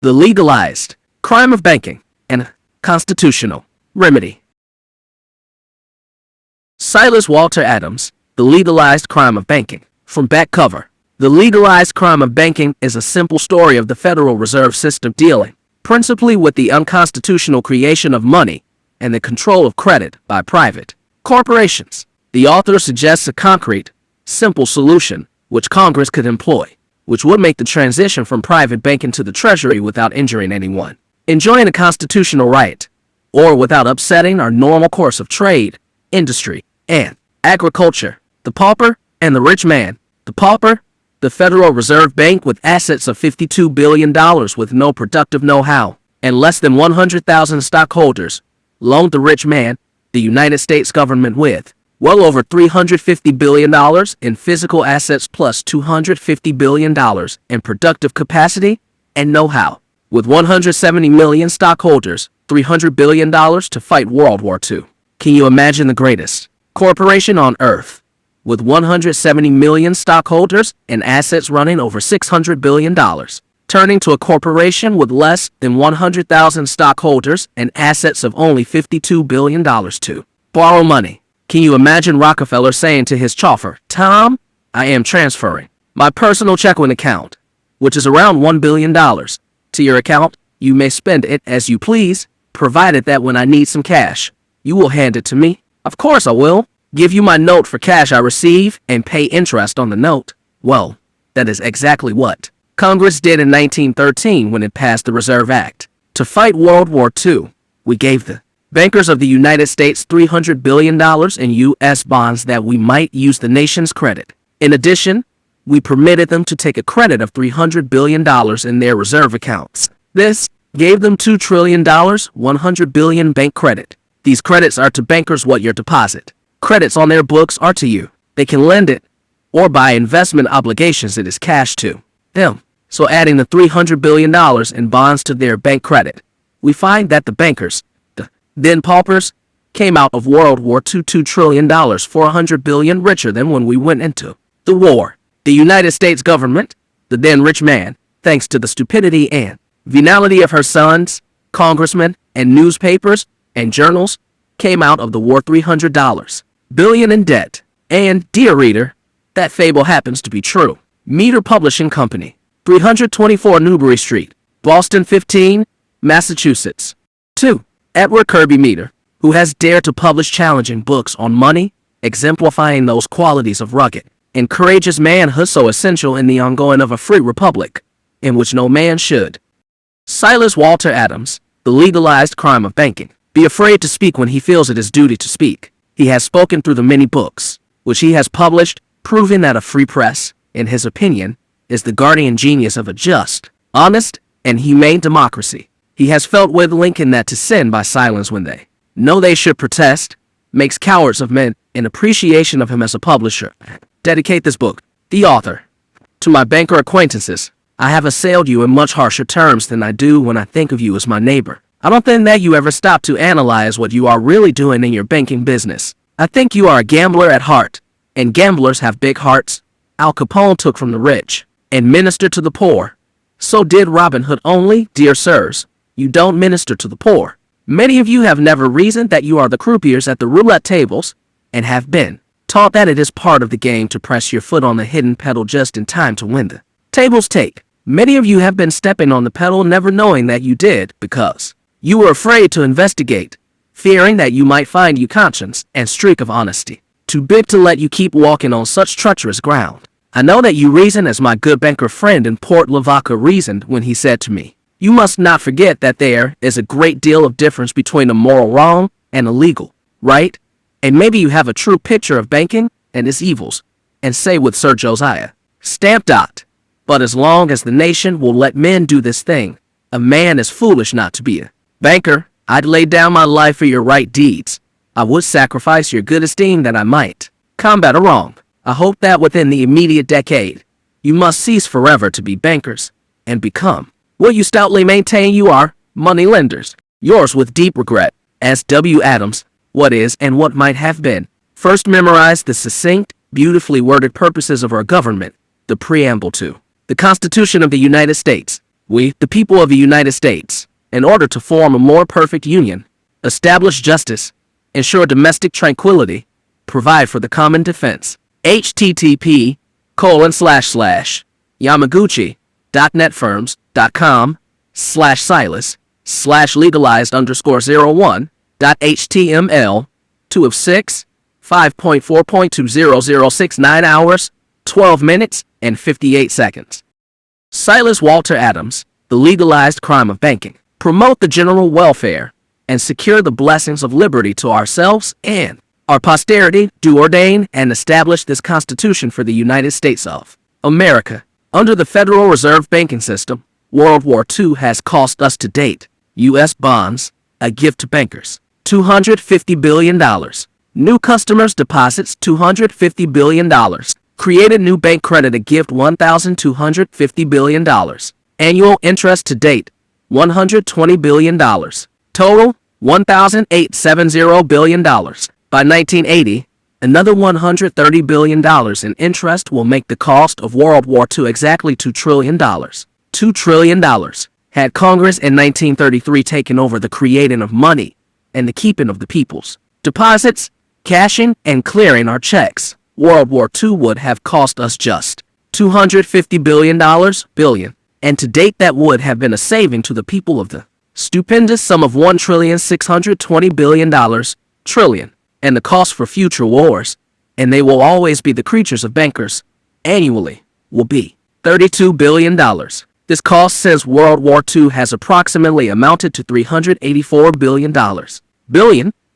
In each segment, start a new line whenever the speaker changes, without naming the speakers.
the legalized crime of banking, and constitutional remedy. Silas Walter Adams, The Legalized Crime of Banking. From back cover. The legalized crime of banking is a simple story of the Federal Reserve System dealing principally with the unconstitutional creation of money and the control of credit by private corporations. The author suggests a concrete, simple solution which Congress could employ, which would make the transition from private banking to the Treasury without injuring anyone, enjoying a constitutional right, or without upsetting our normal course of trade, industry, and agriculture. The pauper and the rich man. The pauper, the Federal Reserve Bank with assets of $52 billion with no productive know-how and less than 100,000 stockholders, loaned the rich man, the United States government, with well over $350 billion in physical assets plus $250 billion in productive capacity and know-how. With 170 million stockholders, $300 billion to fight World War II. Can you imagine the greatest corporation on earth with 170 million stockholders and assets running over $600 billion, turning to a corporation with less than 100,000 stockholders and assets of only $52 billion to borrow money? Can you imagine Rockefeller saying to his chauffeur, "Tom, I am transferring my personal checking account, which is around $1 billion, to your account. You may spend it as you please, provided that when I need some cash, you will hand it to me." "Of course I will. Give you my note for cash I receive and pay interest on the note." Well, that is exactly what Congress did in 1913 when it passed the Reserve Act. To fight World War II, we gave the bankers of the United States $300 billion in U.S. bonds that we might use the nation's credit. In addition, we permitted them to take a credit of $300 billion in their reserve accounts. This gave them $2 trillion, $100 billion bank credit. These credits are to bankers what your deposit credits on their books are to you. They can lend it, or by investment obligations it is cash to them. So adding the $300 billion in bonds to their bank credit, we find that the bankers, the then paupers, came out of World War II $2 trillion, $400 billion richer than when we went into the war. The United States government, the then rich man, thanks to the stupidity and venality of her sons, congressmen, and newspapers and journals, came out of the war $300 billion in debt. And, dear reader, that fable happens to be true. Meter Publishing Company, 324 Newbury Street, Boston 15, Massachusetts. 2. Edward Kirby Meter, who has dared to publish challenging books on money, exemplifying those qualities of rugged and courageous manhood so essential in the ongoing of a free republic, in which no man should. Silas Walter Adams, The Legalized Crime of Banking. Be afraid to speak when he feels it his duty to speak. He has spoken through the many books which he has published, proving that a free press, in his opinion, is the guardian genius of a just, honest, and humane democracy. He has felt with Lincoln that to sin by silence when they know they should protest makes cowards of men. In appreciation of him as a publisher, dedicate this book. The author. To my banker acquaintances, I have assailed you in much harsher terms than I do when I think of you as my neighbor. I don't think that you ever stop to analyze what you are really doing in your banking business. I think you are a gambler at heart, and gamblers have big hearts. Al Capone took from the rich and ministered to the poor. So did Robin Hood, only, dear sirs, you don't minister to the poor. Many of you have never reasoned that you are the croupiers at the roulette tables and have been taught that it is part of the game to press your foot on the hidden pedal just in time to win the table's take. Many of you have been stepping on the pedal never knowing that you did because you were afraid to investigate, fearing that you might find you conscience and streak of honesty too big to let you keep walking on such treacherous ground. I know that you reason as my good banker friend in Port Lavaca reasoned when he said to me, "You must not forget that there is a great deal of difference between a moral wrong and a legal right, and maybe you have a true picture of banking and its evils, and say with Sir Josiah, stamp dot, but as long as the nation will let men do this thing, a man is foolish not to be a banker. I'd lay down my life for your right deeds. I would sacrifice your good esteem that I might combat a wrong. I hope that within the immediate decade, you must cease forever to be bankers and become what you stoutly maintain you are, money lenders. Yours with deep regret, S. W. Adams. What is and what might have been. First memorize the succinct, beautifully worded purposes of our government, the preamble to the Constitution of the United States. We, the people of the United States, in order to form a more perfect union, establish justice, ensure domestic tranquility, provide for the common defense. http://yamaguchi.netfirms.com/legalized_01.html 2 of 6 5.4.20069 hours 12 minutes and 58 seconds. Silas Walter Adams, the legalized crime of banking. Promote the general welfare and secure the blessings of liberty to ourselves and our posterity, do ordain and establish this Constitution for the United States of America. Under the Federal Reserve banking system, World War II has cost us to date, U.S. bonds, a gift to bankers, $250 billion. New customers' deposits, $250 billion. Created new bank credit, a gift, $1,250 billion. Annual interest to date, $120 billion. Total, $1,870 billion. By 1980, another $130 billion in interest will make the cost of World War II exactly $2 trillion. $2 trillion. Had Congress in 1933 taken over the creating of money and the keeping of the people's deposits, cashing and clearing our checks, World War II would have cost us just $250 billion, and to date that would have been a saving to the people of the stupendous sum of $1,620 billion, trillion, and the cost for future wars, and they will always be the creatures of bankers, annually, will be $32 billion. This cost since World War II has approximately amounted to $384 billion,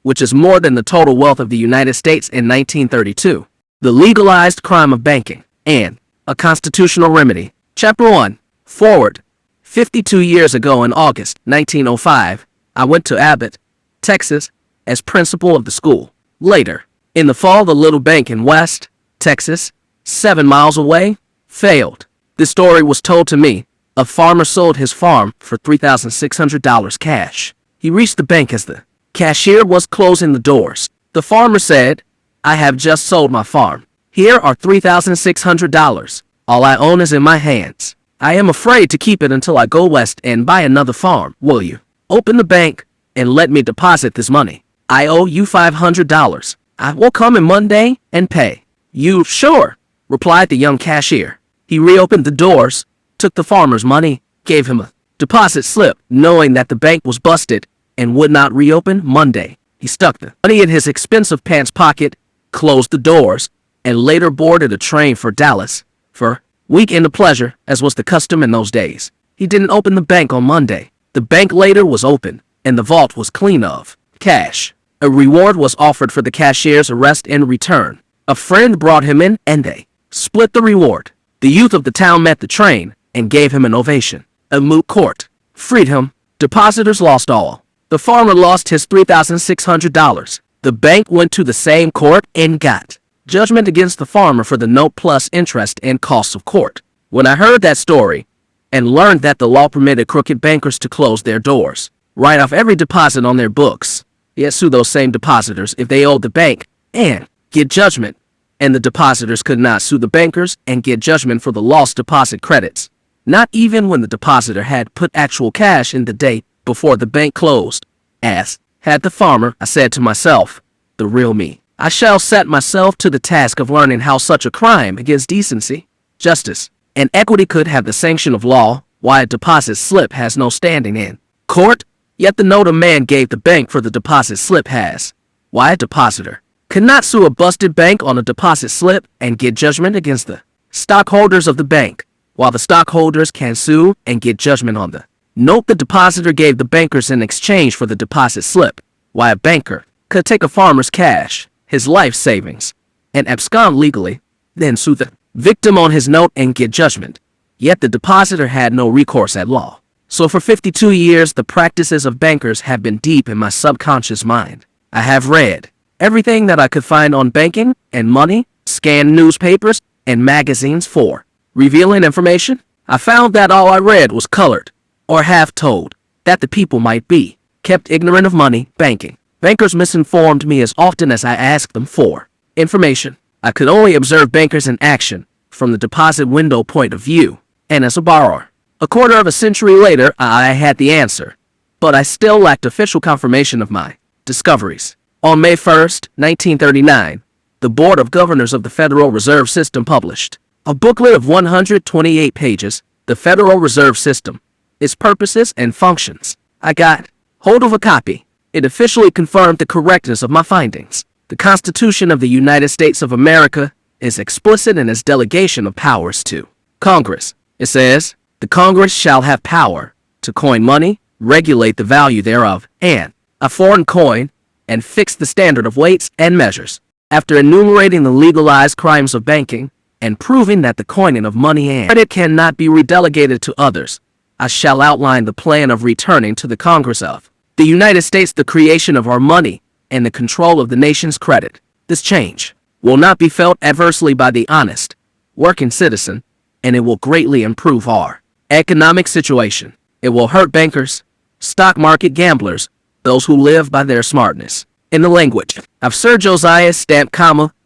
which is more than the total wealth of the United States in 1932. The legalized crime of banking, and a constitutional remedy. Chapter 1. Forward. 52 years ago in August 1905, I went to Abbott, Texas, as principal of the school. Later, in the fall, the little bank in West Texas, 7 miles away, failed. This story was told to me. A farmer sold his farm for $3,600 cash. He reached the bank as the cashier was closing the doors. The farmer said, "I have just sold my farm. Here are $3,600. All I own is in my hands. I am afraid to keep it until I go west and buy another farm. Will you open the bank and let me deposit this money? I owe you $500. I will come in Monday and pay." "You sure?" replied the young cashier. He reopened the doors, took the farmer's money, gave him a deposit slip, knowing that the bank was busted and would not reopen Monday. He stuck the money in his expensive pants pocket, closed the doors, and later boarded a train for Dallas for weekend of pleasure, as was the custom in those days. He didn't open the bank on Monday. The bank later was open, and the vault was clean of cash. A reward was offered for the cashier's arrest in return. A friend brought him in, and they split the reward. The youth of the town met the train and gave him an ovation. A moot court freed him. Depositors lost all. The farmer lost his $3,600. The bank went to the same court and got judgment against the farmer for the note plus interest and costs of court. When I heard that story and learned that the law permitted crooked bankers to close their doors, write off every deposit on their books, yet sue those same depositors if they owed the bank and get judgment, and the depositors could not sue the bankers and get judgment for the lost deposit credits, not even when the depositor had put actual cash in the day before the bank closed. As had the farmer, I said to myself, the real me. I shall set myself to the task of learning how such a crime against decency, justice, and equity could have the sanction of law, why a deposit slip has no standing in court, yet the note a man gave the bank for the deposit slip has. Why a depositor could not sue a busted bank on a deposit slip and get judgment against the stockholders of the bank, while the stockholders can sue and get judgment on the note the depositor gave the bankers in exchange for the deposit slip. Why a banker could take a farmer's cash, his life savings, and abscond legally, then sue the victim on his note and get judgment. Yet the depositor had no recourse at law. So for 52 years, the practices of bankers have been deep in my subconscious mind. I have read everything that I could find on banking and money, scanned newspapers and magazines for revealing information. I found that all I read was colored or half told, that the people might be kept ignorant of money, banking. Bankers misinformed me as often as I asked them for information. I could only observe bankers in action from the deposit window point of view, and as a borrower, A quarter of a century later, I had the answer, but I still lacked official confirmation of my discoveries. On May 1st, 1939, the Board of Governors of the Federal Reserve System published a booklet of 128 pages, The Federal Reserve System, Its Purposes and Functions. I got hold of a copy. It officially confirmed the correctness of my findings. The Constitution of the United States of America is explicit in its delegation of powers to Congress. It says, the Congress shall have power to coin money, regulate the value thereof, and a foreign coin, and fix the standard of weights and measures. After enumerating the legalized crimes of banking and proving that the coining of money and credit cannot be redelegated to others, I shall outline the plan of returning to the Congress of the United States the creation of our money and the control of the nation's credit. This change will not be felt adversely by the honest, working citizen, and it will greatly improve our economic situation. It will hurt bankers, stock market gamblers, those who live by their smartness. In the language of Sir Josiah Stamp,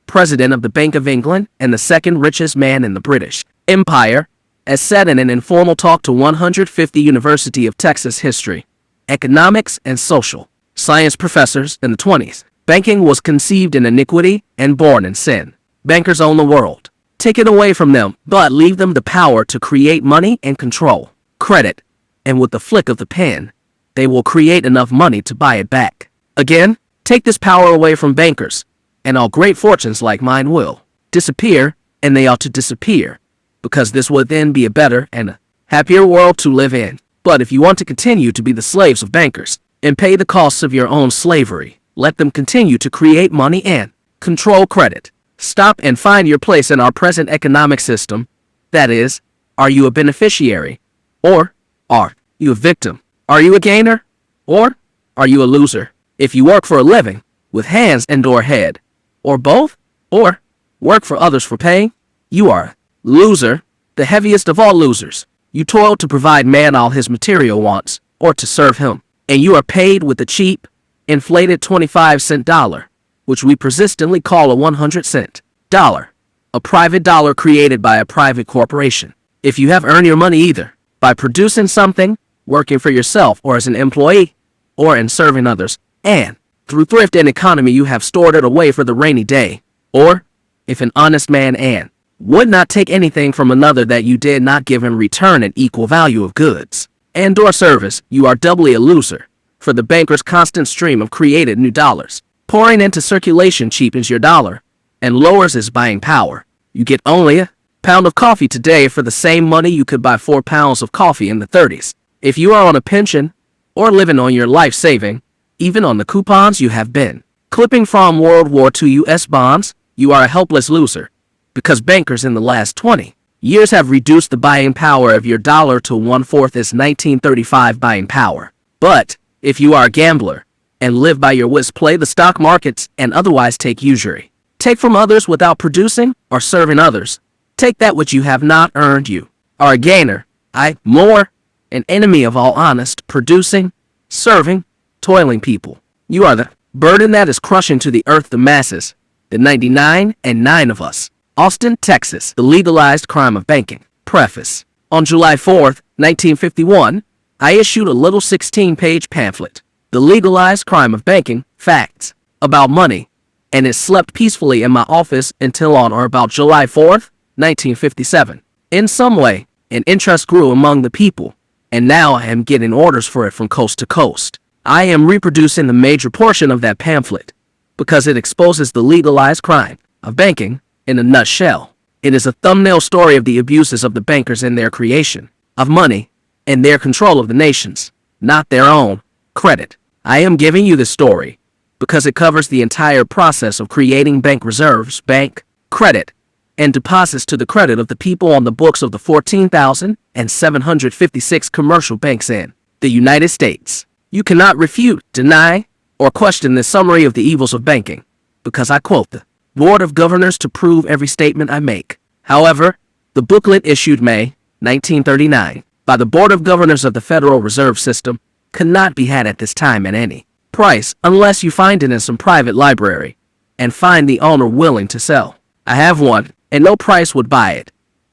President of the Bank of England and the second richest man in the British Empire, as said in an informal talk to 150 University of Texas history, economics, and social science professors in the 20s. Banking was conceived in iniquity and born in sin. Bankers own the world. Take it away from them, but leave them the power to create money and control credit, and with the flick of the pen, they will create enough money to buy it back. Again, take this power away from bankers, and all great fortunes like mine will disappear, and they ought to disappear, because this would then be a better and a happier world to live in. But if you want to continue to be the slaves of bankers and pay the costs of your own slavery, let them continue to create money and control credit. Stop and find your place in our present economic system. That is, are you a beneficiary, or are you a victim? Are you a gainer, or are you a loser? If you work for a living, with hands and/or head, or both, or work for others for pay, you are a loser, the heaviest of all losers. You toil to provide man all his material wants, or to serve him, and you are paid with the cheap, inflated 25-cent dollar, which we persistently call a 100-cent dollar, a private dollar created by a private corporation. If you have earned your money either by producing something, working for yourself or as an employee, or in serving others, and through thrift and economy you have stored it away for the rainy day, or if an honest man and would not take anything from another that you did not give in return an equal value of goods and/or service, you are doubly a loser, for the banker's constant stream of created new dollars pouring into circulation cheapens your dollar and lowers its buying power. You get only a pound of coffee today for the same money you could buy 4 pounds of coffee in the 30s. If you are on a pension or living on your life saving, even on the coupons you have been clipping from World War II U.S. bonds, you are a helpless loser, because bankers in the last 20 years have reduced the buying power of your dollar to 1/4 its 1935 buying power. But if you are a gambler and live by your wits, play the stock markets, and otherwise take usury, take from others without producing or serving others, take that which you have not earned, you are a gainer, more an enemy of all honest, producing, serving, toiling people. You are the burden that is crushing to the earth the masses, the 99 and 9 of us. Austin, Texas, The Legalized Crime of Banking. Preface. On July 4th, 1951, I issued a little 16-page pamphlet, The Legalized Crime of Banking, Facts About Money, and it slept peacefully in my office until on or about July 4th, 1957. In some way, an interest grew among the people, and now I am getting orders for it from coast to coast. I am reproducing the major portion of that pamphlet because it exposes the legalized crime of banking in a nutshell. It is a thumbnail story of the abuses of the bankers in their creation of money and their control of the nation's, not their own, credit. I am giving you this story because it covers the entire process of creating bank reserves, bank credit, and deposits to the credit of the people on the books of the 14,756 commercial banks in the United States. You cannot refute, deny, or question this summary of the evils of banking, because I quote the Board of Governors to prove every statement I make. However, the booklet issued May 1939 by the Board of Governors of the Federal Reserve System cannot be had at this time at any price unless you find it in some private library and find the owner willing to sell. I have one, and no price would buy it,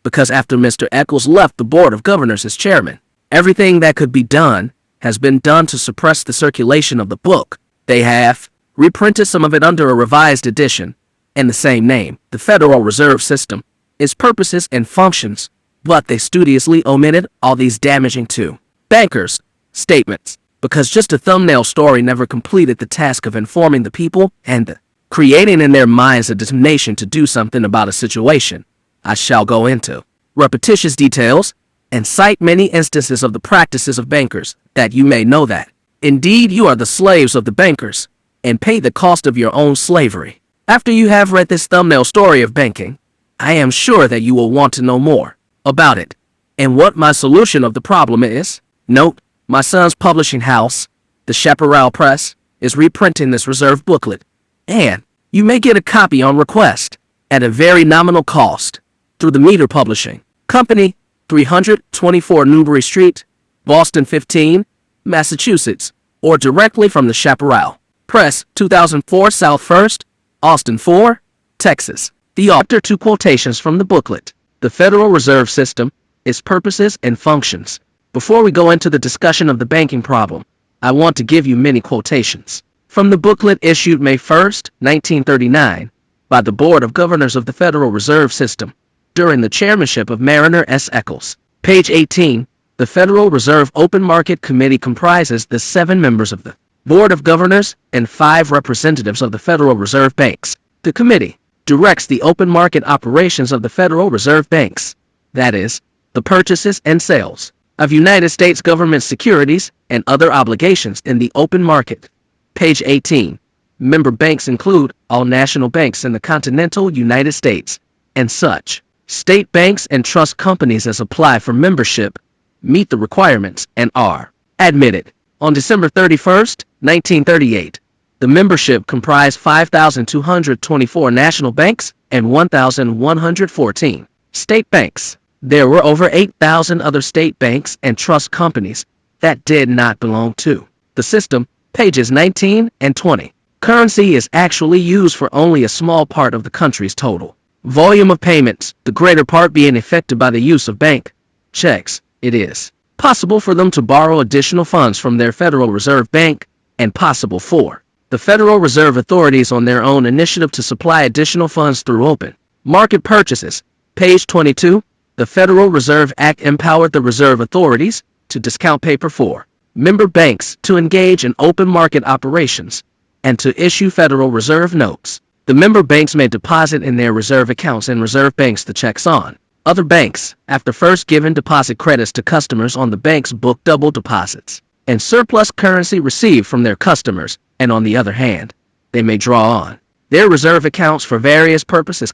because after Mr. Eccles left the Board of Governors as chairman, everything that could be done has been done to suppress the circulation of the book. They have reprinted some of it under a revised edition in the same name, the Federal Reserve System, its purposes and functions, but they studiously omitted all these damaging to bankers' statements, because just a thumbnail story never completed the task of informing the people and creating in their minds a determination to do something about a situation. I shall go into repetitious details and cite many instances of the practices of bankers, that you may know that, indeed, you are the slaves of the bankers, and pay the cost of your own slavery. After you have read this thumbnail story of banking, I am sure that you will want to know more about it and what my solution of the problem is. Note, my son's publishing house, the Chaparral Press, is reprinting this reserve booklet, and you may get a copy on request at a very nominal cost through the Meter Publishing Company, 324 Newbury Street, Boston 15, Massachusetts, or directly from the Chaparral Press, 2004 South 1st, Austin 4, Texas. The author. Two quotations from the booklet, The Federal Reserve System, Its Purposes and Functions. Before we go into the discussion of the banking problem, I want to give you many quotations from the booklet issued May 1st, 1939, by the Board of Governors of the Federal Reserve System, during the chairmanship of Mariner S. Eccles. Page 18, the Federal Reserve Open Market Committee comprises the 7 members of the Board of Governors and 5 representatives of the Federal Reserve Banks. The committee directs the open market operations of the Federal Reserve Banks, that is, the purchases and sales of United States government securities and other obligations in the open market. Page 18. Member banks include all national banks in the continental United States, and such state banks and trust companies as apply for membership, meet the requirements, and are admitted. On December 31st, 1938, the membership comprised 5,224 national banks and 1,114 state banks. There were over 8,000 other state banks and trust companies that did not belong to the system. Pages 19 and 20. Currency is actually used for only a small part of the country's total volume of payments, the greater part being effected by the use of bank checks. It is possible for them to borrow additional funds from their Federal Reserve Bank, and possible for the Federal Reserve authorities on their own initiative to supply additional funds through open market purchases. Page 22. The Federal Reserve Act empowered the reserve authorities to discount paper for member banks to engage in open market operations and to issue Federal Reserve notes. The member banks may deposit in their reserve accounts in reserve banks the checks on other banks, after first giving deposit credits to customers on the bank's book double deposits and surplus currency received from their customers, and on the other hand, they may draw on their reserve accounts for various purposes,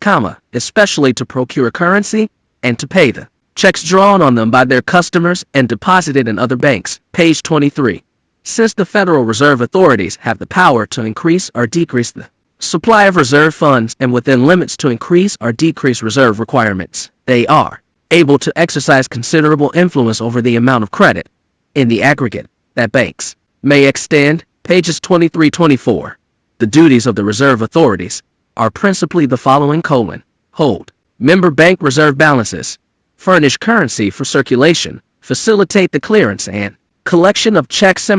especially to procure currency and to pay the checks drawn on them by their customers and deposited in other banks. Page 23. Since the Federal Reserve authorities have the power to increase or decrease the supply of reserve funds and within limits to increase or decrease reserve requirements, they are able to exercise considerable influence over the amount of credit, in the aggregate, that banks may extend. Pages 23-24. The duties of the reserve authorities are principally the following: hold member bank reserve balances, furnish currency for circulation, facilitate the clearance and collection of checks,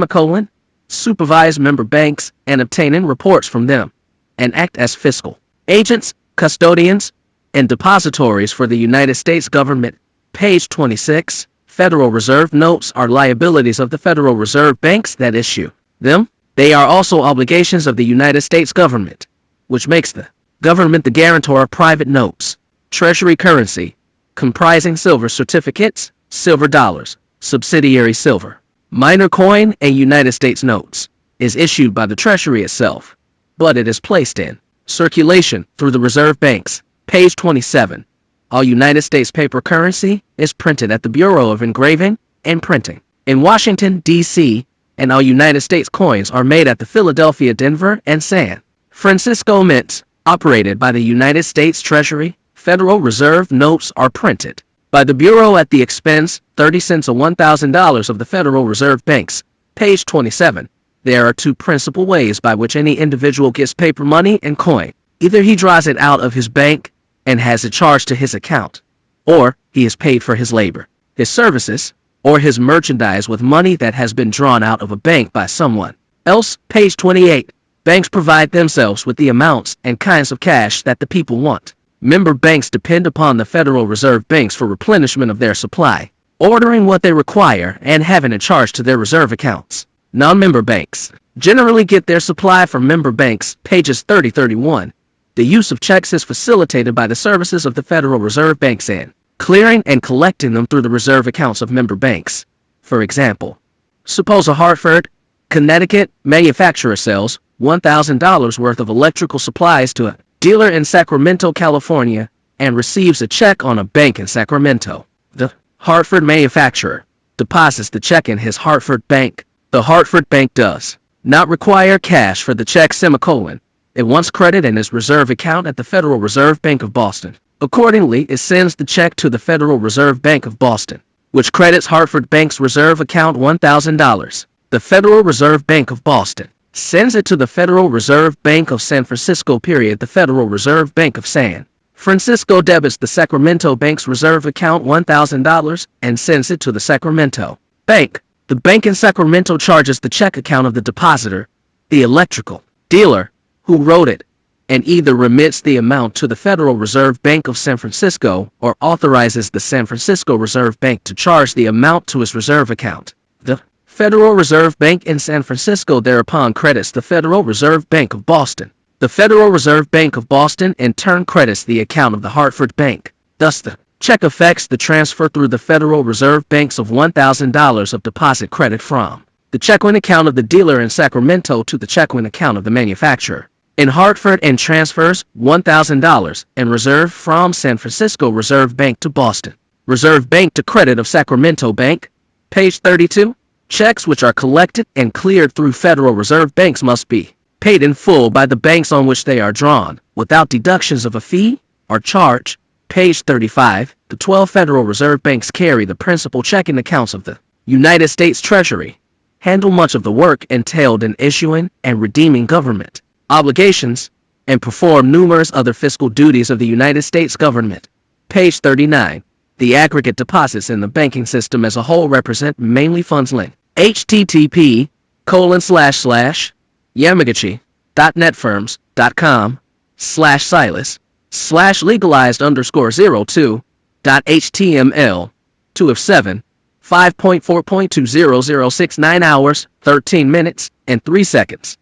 supervise member banks and obtaining reports from them, and act as fiscal agents, custodians, and depositories for the United States government. Page 26. Federal Reserve notes are liabilities of the Federal Reserve banks that issue them. They are also obligations of the United States government, which makes the government the guarantor of private notes. Treasury currency, comprising silver certificates, silver dollars, subsidiary silver, minor coin, and United States notes, is issued by the Treasury itself, but it is placed in circulation through the reserve banks. Page 27. All United States paper currency is printed at the Bureau of Engraving and Printing in Washington, D.C., and all United States coins are made at the Philadelphia, Denver, and San Francisco mints, operated by the United States Treasury. Federal Reserve notes are printed by the Bureau at the expense, 30 cents or $1,000 of the Federal Reserve banks. Page 27. There are 2 principal ways by which any individual gets paper money and coin. Either he draws it out of his bank and has it charged to his account, or he is paid for his labor, his services, or his merchandise with money that has been drawn out of a bank by someone else. Page 28. Banks provide themselves with the amounts and kinds of cash that the people want. Member banks depend upon the Federal Reserve banks for replenishment of their supply, ordering what they require and having it charged to their reserve accounts. Non-member banks generally get their supply from member banks. Pages 30-31. The use of checks is facilitated by the services of the Federal Reserve banks in clearing and collecting them through the reserve accounts of member banks. For example, suppose a Hartford, Connecticut manufacturer sells $1,000 worth of electrical supplies to a dealer in Sacramento, California, and receives a check on a bank in Sacramento. The Hartford manufacturer deposits the check in his Hartford bank. The Hartford bank does not require cash for the check, semicolon. It wants credit in his reserve account at the Federal Reserve Bank of Boston. Accordingly, it sends the check to the Federal Reserve Bank of Boston, which credits Hartford Bank's reserve account $1,000. The Federal Reserve Bank of Boston sends it to the Federal Reserve Bank of San Francisco. The Federal Reserve Bank of San Francisco debits the Sacramento Bank's reserve account $1,000 and sends it to the Sacramento Bank. The bank in Sacramento charges the check account of the depositor, the electrical dealer who wrote it, and either remits the amount to the Federal Reserve Bank of San Francisco or authorizes the San Francisco Reserve Bank to charge the amount to his reserve account. The Federal Reserve Bank in San Francisco thereupon credits the Federal Reserve Bank of Boston. The Federal Reserve Bank of Boston in turn credits the account of the Hartford Bank. Thus, the check affects the transfer through the Federal Reserve Banks of $1,000 of deposit credit from the checking account of the dealer in Sacramento to the checking account of the manufacturer in Hartford, and transfers $1,000 in reserve from San Francisco Reserve Bank to Boston Reserve Bank to credit of Sacramento Bank. Page 32. Checks which are collected and cleared through Federal Reserve banks must be paid in full by the banks on which they are drawn, without deductions of a fee or charge. Page 35. The 12 Federal Reserve banks carry the principal checking accounts of the United States Treasury, handle much of the work entailed in issuing and redeeming government obligations, and perform numerous other fiscal duties of the United States government. Page 39. The aggregate deposits in the banking system as a whole represent mainly funds linked. http://yamagachi.netfirms.com/legalized_02.html 2 of 7 5.4.20069 hours 13 minutes and 3 seconds.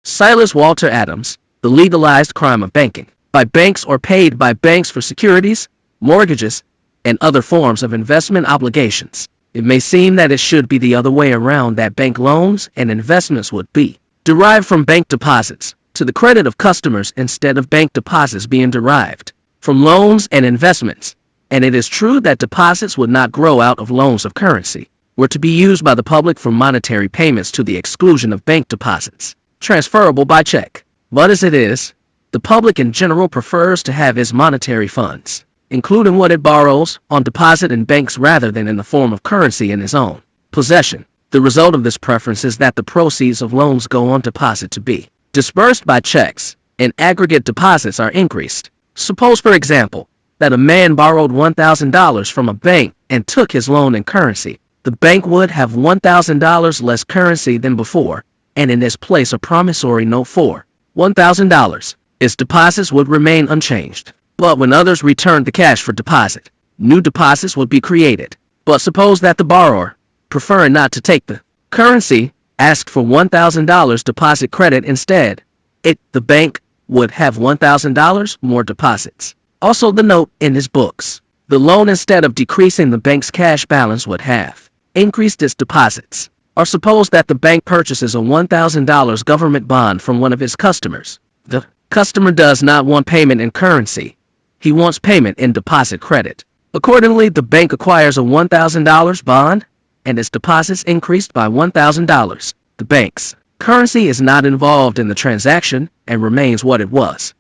Silas Walter Adams, The Legalized Crime of Banking. By banks or paid by banks for securities, mortgages, and other forms of investment obligations. It may seem that it should be the other way around, that bank loans and investments would be derived from bank deposits to the credit of customers instead of bank deposits being derived from loans and investments. And it is true that deposits would not grow out of loans of currency, were to be used by the public for monetary payments to the exclusion of bank deposits transferable by check. But as it is, the public in general prefers to have its monetary funds, including what it borrows, on deposit in banks rather than in the form of currency in his own possession. The result of this preference is that the proceeds of loans go on deposit to be disbursed by checks, and aggregate deposits are increased. Suppose, for example, that a man borrowed $1,000 from a bank and took his loan in currency. The bank would have $1,000 less currency than before, and in its place a promissory note for $1,000. Its deposits would remain unchanged. But when others returned the cash for deposit, new deposits would be created. But suppose that the borrower, preferring not to take the currency, asked for $1,000 deposit credit instead. The bank would have $1,000 more deposits. Also, the note in his books. The loan, instead of decreasing the bank's cash balance, would have increased its deposits. Or suppose that the bank purchases a $1,000 government bond from one of its customers. The customer does not want payment in currency. He wants payment in deposit credit. Accordingly, the bank acquires a $1,000 bond, and its deposits increased by $1,000. The bank's currency is not involved in the transaction and remains what it was.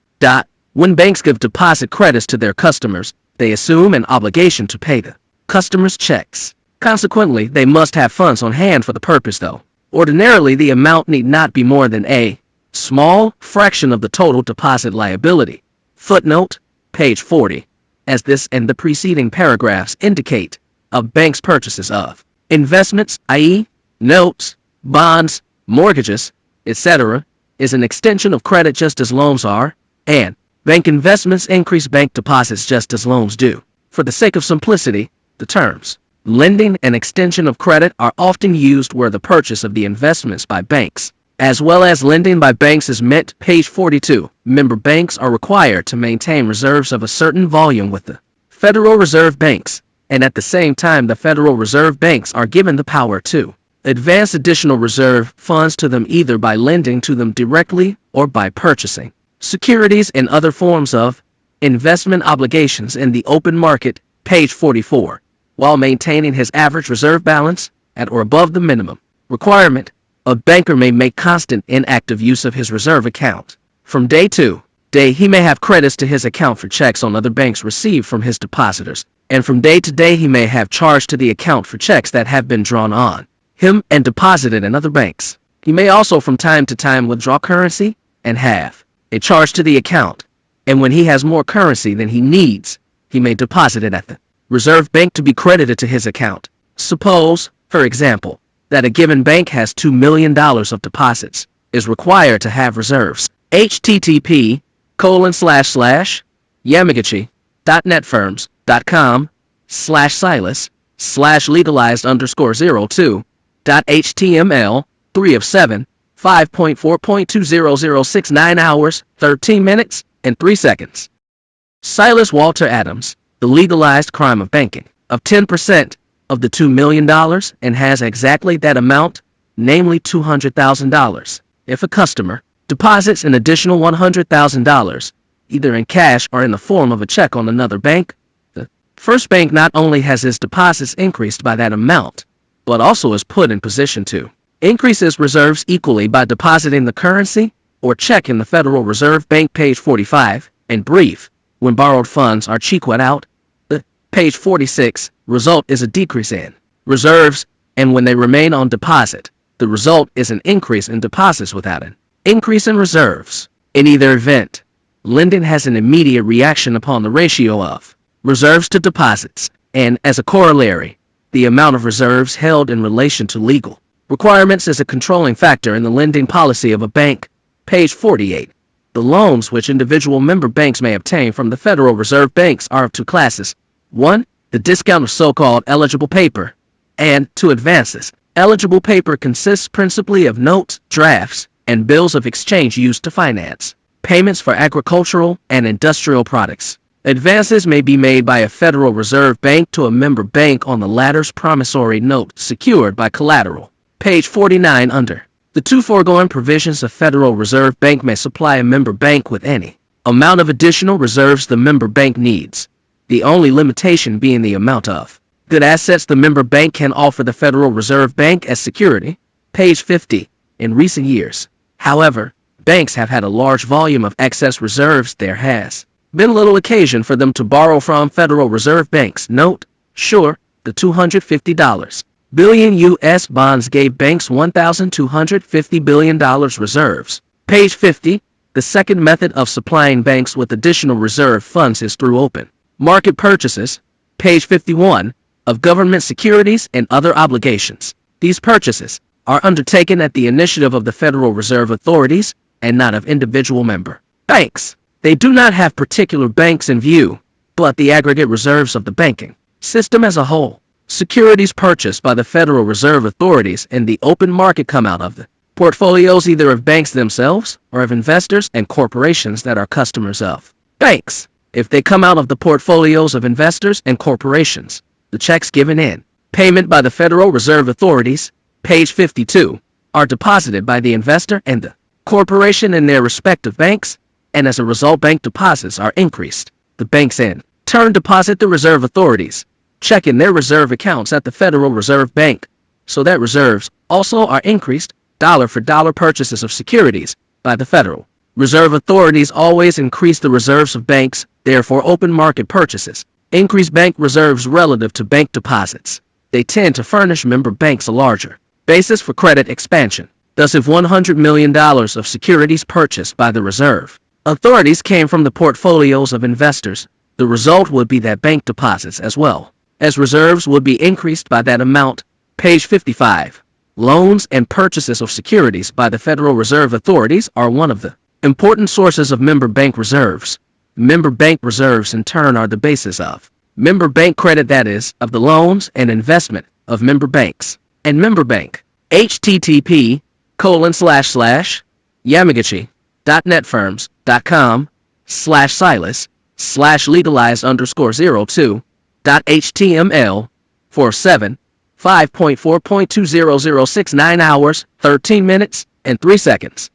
When banks give deposit credits to their customers, they assume an obligation to pay the customers' checks. Consequently, they must have funds on hand for the purpose, though ordinarily the amount need not be more than a small fraction of the total deposit liability. Footnote, page 40. as this and the preceding paragraphs indicate, of banks' purchases of investments, i.e., notes, bonds, mortgages, etc., is an extension of credit just as loans are, and bank investments increase bank deposits just as loans do. For the sake of simplicity, the terms lending and extension of credit are often used where the purchase of the investments by banks, as well as lending by banks is meant. Page 42. Member banks are required to maintain reserves of a certain volume with the Federal Reserve Banks, and at the same time the Federal Reserve Banks are given the power to advance additional reserve funds to them either by lending to them directly or by purchasing securities and other forms of investment obligations in the open market. Page 44. While maintaining his average reserve balance at or above the minimum requirement, a banker may make constant inactive use of his reserve account. From day to day, he may have credits to his account for checks on other banks received from his depositors, and from day to day he may have charge to the account for checks that have been drawn on him and deposited in other banks. He may also from time to time withdraw currency and have a charge to the account, and when he has more currency than he needs, he may deposit it at the Reserve Bank to be credited to his account. Suppose, for example, that a given bank has $2 million of deposits, is required to have reserves. http://yamagachi.netfirms.com/legalized_02.html 3 of 7 5.4.20069 hours 13 minutes and 3 seconds. Silas Walter Adams, The Legalized Crime of Banking, of 10% of the $2 million and has exactly that amount, namely $200,000. If a customer deposits an additional $100,000, either in cash or in the form of a check on another bank, the first bank not only has his deposits increased by that amount, but also is put in position to increase his reserves equally by depositing the currency or check in the Federal Reserve Bank. Page 45. In brief, when borrowed funds are chequed out, the page 46 result is a decrease in reserves, and when they remain on deposit, the result is an increase in deposits without an increase in reserves. In either event, lending has an immediate reaction upon the ratio of reserves to deposits, and as a corollary, the amount of reserves held in relation to legal requirements is a controlling factor in the lending policy of a bank. Page 48. The loans which individual member banks may obtain from the Federal Reserve Banks are of two classes. 1. The discount of so-called eligible paper, and 2. Advances. Eligible paper consists principally of notes, drafts, and bills of exchange used to finance payments for agricultural and industrial products. Advances may be made by a Federal Reserve Bank to a member bank on the latter's promissory note secured by collateral. Page 49. Under the two foregoing provisions, a Federal Reserve Bank may supply a member bank with any amount of additional reserves the member bank needs, the only limitation being the amount of good assets the member bank can offer the Federal Reserve Bank as security. Page 50. In recent years, however, banks have had a large volume of excess reserves. There has been little occasion for them to borrow from Federal Reserve Banks. Note, sure, the $250 billion U.S. bonds gave banks $1,250 billion reserves. Page 50. The second method of supplying banks with additional reserve funds is through open market purchases. Page 51. Of government securities and other obligations. These purchases are undertaken at the initiative of the Federal Reserve authorities and not of individual member banks. They do not have particular banks in view, but the aggregate reserves of the banking system as a whole. Securities purchased by the Federal Reserve authorities in the open market come out of the portfolios either of banks themselves or of investors and corporations that are customers of banks. If they come out of the portfolios of investors and corporations, the checks given in payment by the Federal Reserve authorities, page 52, are deposited by the investor and the corporation in their respective banks, and as a result bank deposits are increased. The banks in turn deposit the reserve authorities check in their reserve accounts at the Federal Reserve Bank, so that reserves also are increased. Dollar for dollar purchases of securities by the Federal Reserve authorities always increase the reserves of banks. Therefore, open market purchases increase bank reserves relative to bank deposits. They tend to furnish member banks a larger basis for credit expansion. Thus, if $100 million of securities purchased by the Reserve authorities came from the portfolios of investors, The result would be that bank deposits as well as reserves would be increased by that amount. Page 55. Loans and purchases of securities by the Federal Reserve authorities are one of the important sources of member bank reserves. Member bank reserves in turn are the basis of member bank credit, that is, of the loans and investment of member banks and member bank. http://yamagachi.netfirms.com/legalize_02.html 47 5.4.20069 hours, 13 minutes, and 3 seconds.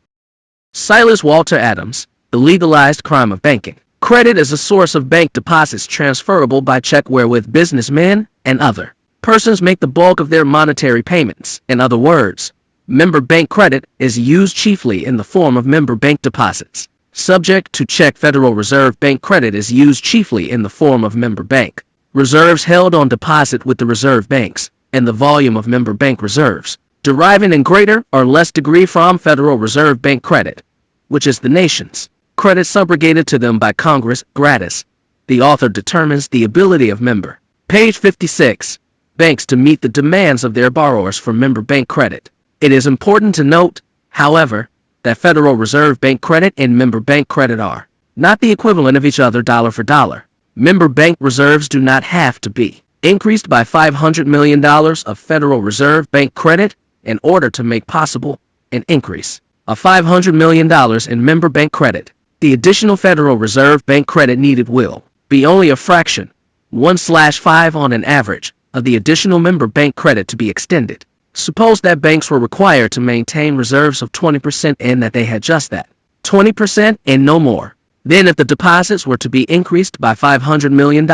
Silas Walter Adams, The Legalized Crime of Banking. Credit is a source of bank deposits transferable by check wherewith businessmen and other persons make the bulk of their monetary payments. In other words, member bank credit is used chiefly in the form of member bank deposits. Subject to check, Federal Reserve Bank credit is used chiefly in the form of member bank reserves held on deposit with the reserve banks, and the volume of member bank reserves, deriving in greater or less degree from Federal Reserve Bank credit, which is the nation's credit subrogated to them by Congress gratis. The author determines the ability of member. Page 56. Banks to meet the demands of their borrowers for member bank credit. It is important to note, however, that Federal Reserve Bank credit and member bank credit are not the equivalent of each other dollar for dollar. Member bank reserves do not have to be increased by $500 million of Federal Reserve Bank credit in order to make possible an increase of $500 million in member bank credit. The additional Federal Reserve Bank credit needed will be only a fraction, 1/5 on an average, of the additional member bank credit to be extended. Suppose that banks were required to maintain reserves of 20% and that they had just that, 20% and no more. Then if the deposits were to be increased by $500 million,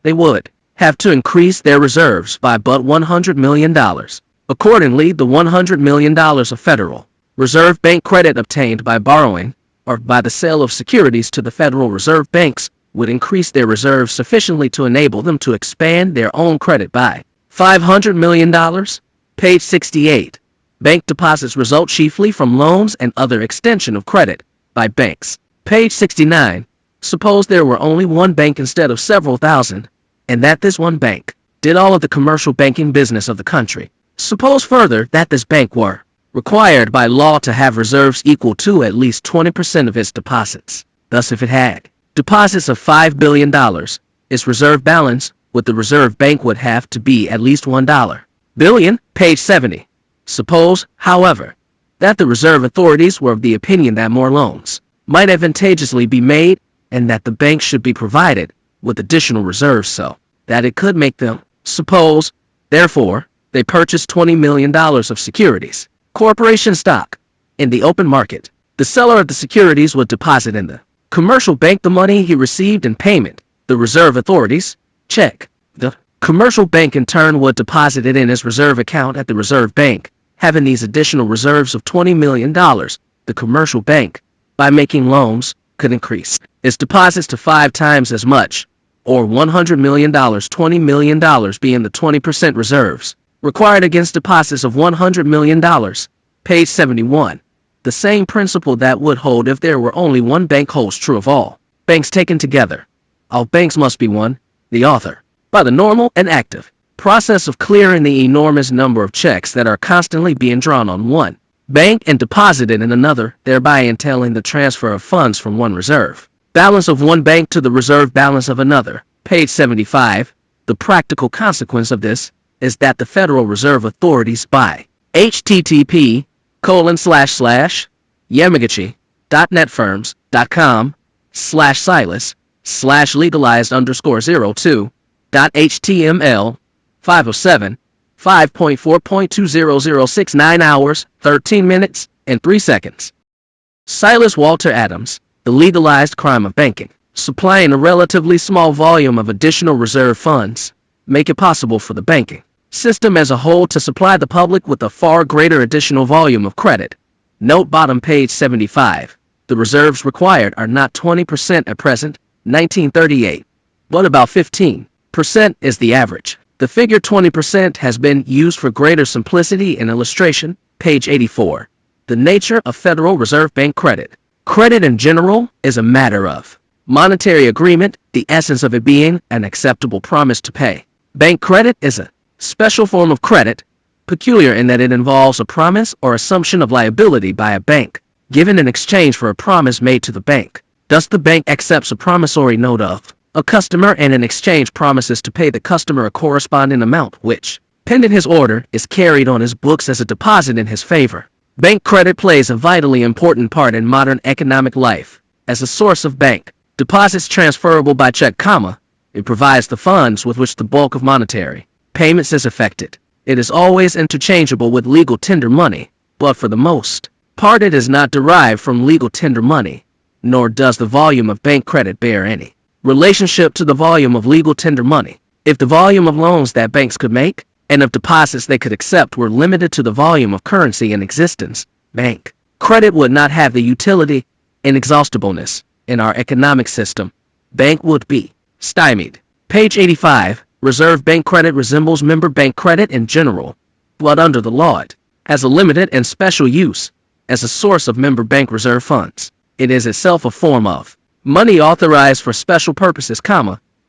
they would have to increase their reserves by but $100 million. Accordingly, the $100 million of Federal Reserve Bank credit obtained by borrowing or by the sale of securities to the Federal Reserve Banks would increase their reserves sufficiently to enable them to expand their own credit by $500 million. Page 68. Bank deposits result chiefly from loans and other extension of credit by banks. Page 69. Suppose there were only one bank instead of several thousand, and that this one bank did all of the commercial banking business of the country. Suppose further that this bank were required by law to have reserves equal to at least 20% of its deposits. Thus, if it had deposits of $5 billion, its reserve balance with the Reserve Bank would have to be at least $1 billion. Page 70. Suppose, however, that the reserve authorities were of the opinion that more loans might advantageously be made and that the bank should be provided with additional reserves so that it could make them. Suppose, therefore, they purchased $20 million of securities, corporation stock, in the open market. The seller of the securities would deposit in the commercial bank the money he received in payment. The reserve authorities check. The commercial bank in turn would deposit it in his reserve account at the Reserve Bank. Having these additional reserves of $20 million, the commercial bank, by making loans, could increase its deposits to 5 times as much, or $100 million, $20 million being the 20% reserves required against deposits of $100 million. Page 71. The same principle that would hold if there were only one bank holds true of all banks taken together. All banks must be one. The author, by the normal and active process of clearing the enormous number of checks that are constantly being drawn on one bank and deposited in another, thereby entailing the transfer of funds from one reserve balance of one bank to the reserve balance of another. Page 75. The practical consequence of this is that the Federal Reserve authorities by http://yamagachi.netfirms.com/legalized_02.html 507 5.4.20069 hours, 13 minutes, and 3 seconds. Silas Walter Adams, The Legalized Crime of Banking. Supplying a relatively small volume of additional reserve funds make it possible for the banking system as a whole to supply the public with a far greater additional volume of credit. Note bottom page 75. The reserves required are not 20% at present, 1938, but about 15% is the average. The figure 20% has been used for greater simplicity in illustration. Page 84. The nature of Federal Reserve Bank credit. Credit in general is a matter of Monetary agreement, the essence of it being an acceptable promise to pay. Bank credit is a special form of credit, peculiar in that it involves a promise or assumption of liability by a bank, given in exchange for a promise made to the bank. Thus, the bank accepts a promissory note of a customer and in exchange promises to pay the customer a corresponding amount which, pending his order, is carried on his books as a deposit in his favor. Bank credit plays a vitally important part in modern economic life. As a source of bank deposits transferable by check, it provides the funds with which the bulk of monetary payments is effected. It is always interchangeable with legal tender money, but for the most part it is not derived from legal tender money, nor does the volume of bank credit bear any relationship to the volume of legal tender money. If the volume of loans that banks could make, and of deposits they could accept were limited to the volume of currency in existence, bank credit would not have the utility and inexhaustibleness in our economic system. Bank would be stymied. Page 85. Reserve bank credit resembles member bank credit in general, but under the law it has a limited and special use as a source of member bank reserve funds. It is itself a form of money authorized for special purposes,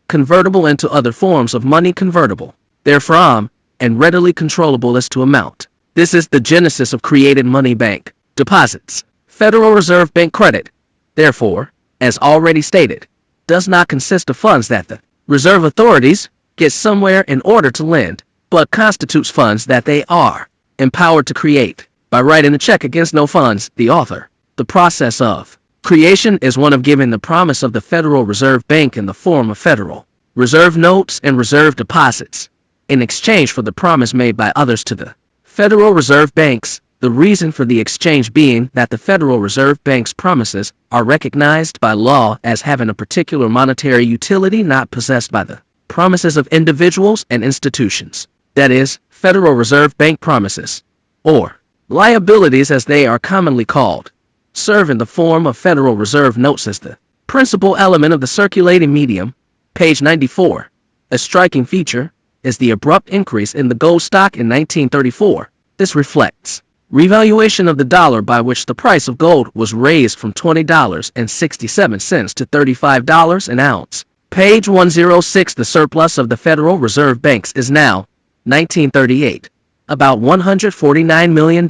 convertible into other forms of money convertible therefrom, and readily controllable as to amount. This is the genesis of created money bank deposits. Federal Reserve Bank credit, therefore, as already stated, does not consist of funds that the reserve authorities get somewhere in order to lend, but constitutes funds that they are empowered to create by writing a check against no funds, the author. The process of creation is one of giving the promise of the Federal Reserve Bank in the form of Federal Reserve notes and reserve deposits, in exchange for the promise made by others to the Federal Reserve Banks, the reason for the exchange being that the Federal Reserve Bank's promises are recognized by law as having a particular monetary utility not possessed by the promises of individuals and institutions. That is, Federal Reserve Bank promises, or liabilities as they are commonly called, serve in the form of Federal Reserve notes as the principal element of the circulating medium. Page 94. A striking feature is the abrupt increase in the gold stock in 1934. This reflects revaluation of the dollar by which the price of gold was raised from $20.67 to $35 an ounce. Page 106. The surplus of the Federal Reserve Banks is now, 1938, about $149 million.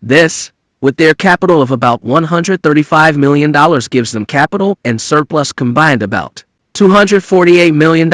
This, with their capital of about $135 million, gives them capital and surplus combined about $248 million.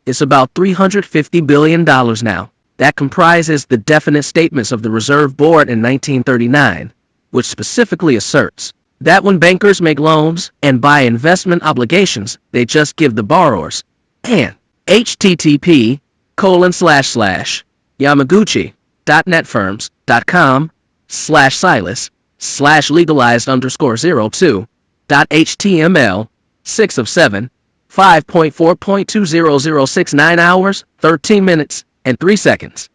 It's about $350 billion now. That comprises the definite statements of the Reserve Board in 1939, which specifically asserts that when bankers make loans and buy investment obligations, they just give the borrowers an http://yamaguchi.netfirms.com/legalized_02.html 6 of 7 5.4.20069 hours, 13 minutes, and 3 seconds.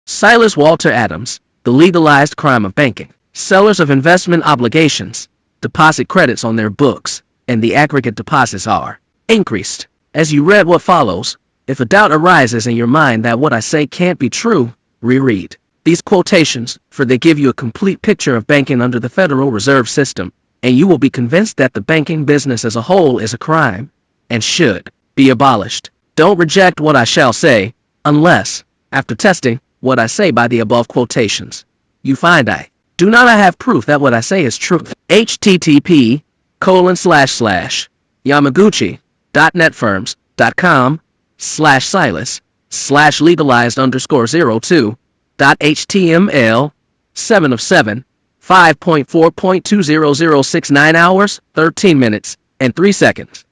Silas Walter Adams, The Legalized Crime of Banking. Sellers of investment obligations deposit credits on their books, and the aggregate deposits are increased. As you read what follows, if a doubt arises in your mind that what I say can't be true, reread these quotations, for they give you a complete picture of banking under the Federal Reserve System, and you will be convinced that the banking business as a whole is a crime and should be abolished. Don't reject what I shall say, unless, after testing what I say by the above quotations, you find I do not have proof that what I say is true. http://yamaguchi.netfirms.com/legalized_02.html 7 of 7 5.4.20069 hours, 13 minutes, and 3 seconds.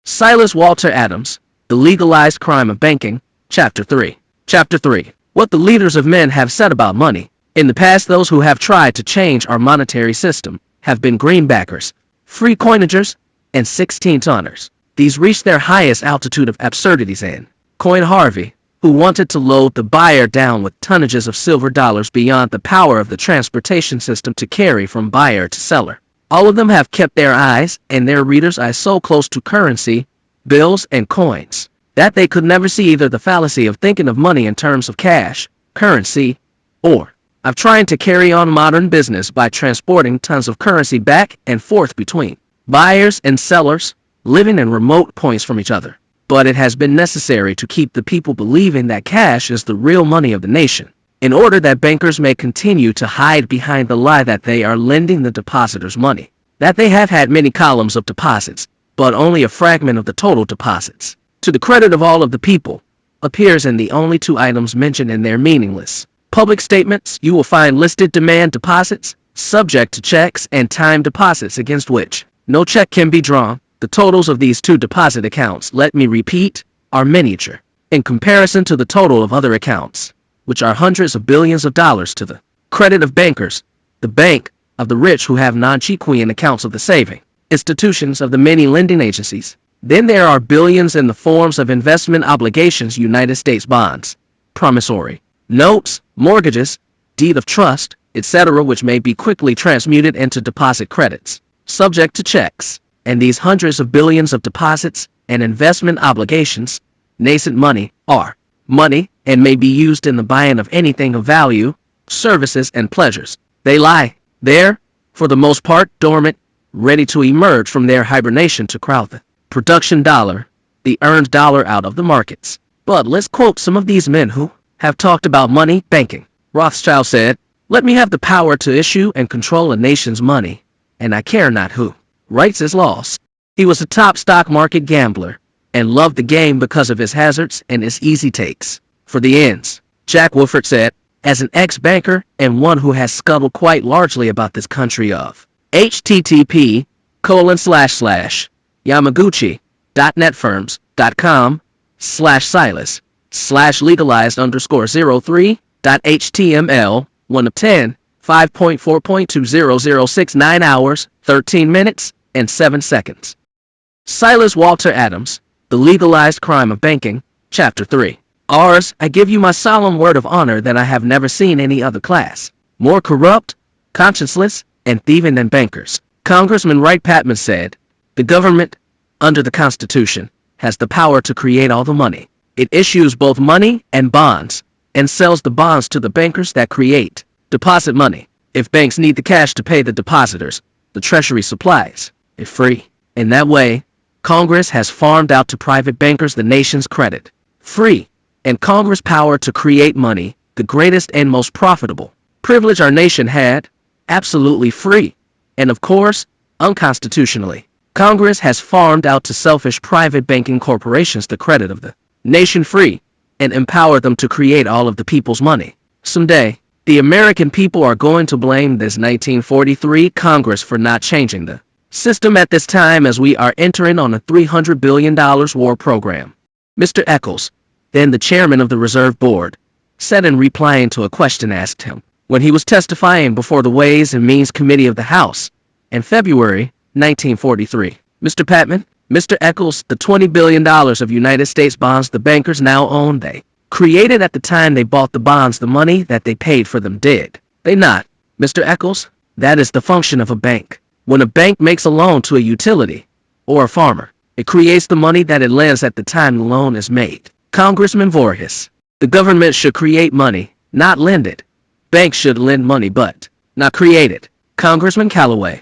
Silas Walter Adams, The Legalized Crime of Banking, Chapter 3. Chapter 3. What the leaders of men have said about money. In the past, those who have tried to change our monetary system have been greenbackers, free coinagers, and 16-tonners. These reached their highest altitude of absurdities in Coin Harvey, who wanted to load the buyer down with tonnages of silver dollars beyond the power of the transportation system to carry from buyer to seller. All of them have kept their eyes and their readers' eyes so close to currency, bills, and coins, that they could never see either the fallacy of thinking of money in terms of cash, currency, or of trying to carry on modern business by transporting tons of currency back and forth between buyers and sellers. living in remote points from each other. But it has been necessary to keep the people believing that cash is the real money of the nation, in order that bankers may continue to hide behind the lie that they are lending the depositors money, that they have had many columns of deposits, but only a fragment of the total deposits, to the credit of all of the people, appears in the only two items mentioned in their meaningless public statements. You will find listed demand deposits, subject to checks, and time deposits against which no check can be drawn. The totals of these two deposit accounts, let me repeat, are miniature in comparison to the total of other accounts, which are hundreds of billions of dollars to the credit of bankers, the bank of the rich who have non-chequean accounts of the saving institutions of the many lending agencies. Then there are billions in the forms of investment obligations, United States bonds, promissory notes, mortgages, deed of trust, etc., which may be quickly transmuted into deposit credits, subject to checks. And these hundreds of billions of deposits and investment obligations, nascent money, are money and may be used in the buying of anything of value, services, and pleasures. They lie there, for the most part, dormant, ready to emerge from their hibernation to crowd the production dollar, the earned dollar, out of the markets. But let's quote some of these men who have talked about money banking. Rothschild said, "Let me have the power to issue and control a nation's money, and I care not who writes his laws." He was a top stock market gambler and loved the game because of his hazards and his easy takes for the ends. Jack Woodford said, as an ex-banker and one who has scuttled quite largely about this country of http://yamaguchi.netfirms.com/legalized_03.html 1 of 10, 5.4.2006 9 hours, 13 minutes, and 7 seconds. Silas Walter Adams, The Legalized Crime of Banking, Chapter 3. Ours, I give you my solemn word of honor that I have never seen any other class more corrupt, conscienceless, and thieving than bankers. Congressman Wright Patman said, "The government, under the Constitution, has the power to create all the money. It issues both money and bonds, and sells the bonds to the bankers that create deposit money. If banks need the cash to pay the depositors, the Treasury supplies it free. In that way, Congress has farmed out to private bankers the nation's credit, free, and Congress power to create money, the greatest and most profitable privilege our nation had, absolutely free, and of course, unconstitutionally. Congress has farmed out to selfish private banking corporations the credit of the nation free, and empowered them to create all of the people's money. Someday, the American people are going to blame this 1943 Congress for not changing the system at this time, as we are entering on a $300 billion war program." Mr. Eccles, then the chairman of the Reserve Board, said in replying to a question asked him when he was testifying before the Ways and Means Committee of the House in February 1943. "Mr. Patman, Mr. Eccles, the $20 billion of United States bonds the bankers now own, they created at the time they bought the bonds. The money that they paid for them, did they not, Mr. Eccles? That is the function of a bank. When a bank makes a loan to a utility or a farmer, it creates the money that it lends at the time the loan is made." Congressman Voorhis, "The government should create money, not lend it. Banks should lend money but not create it." Congressman Callaway,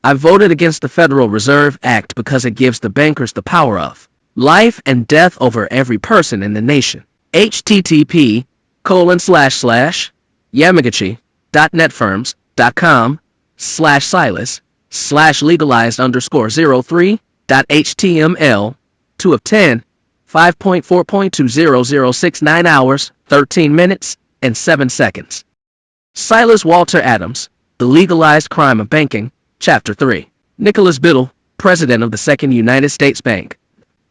"I voted against the Federal Reserve Act because it gives the bankers the power of life and death over every person in the nation." http://yamaguchi.netfirms.com/legalized_03.html 2 of 10, 5.4.2006 9 hours, 13 minutes, and 7 seconds. Silas Walter Adams, The Legalized Crime of Banking, Chapter 3. Nicholas Biddle, President of the Second United States Bank.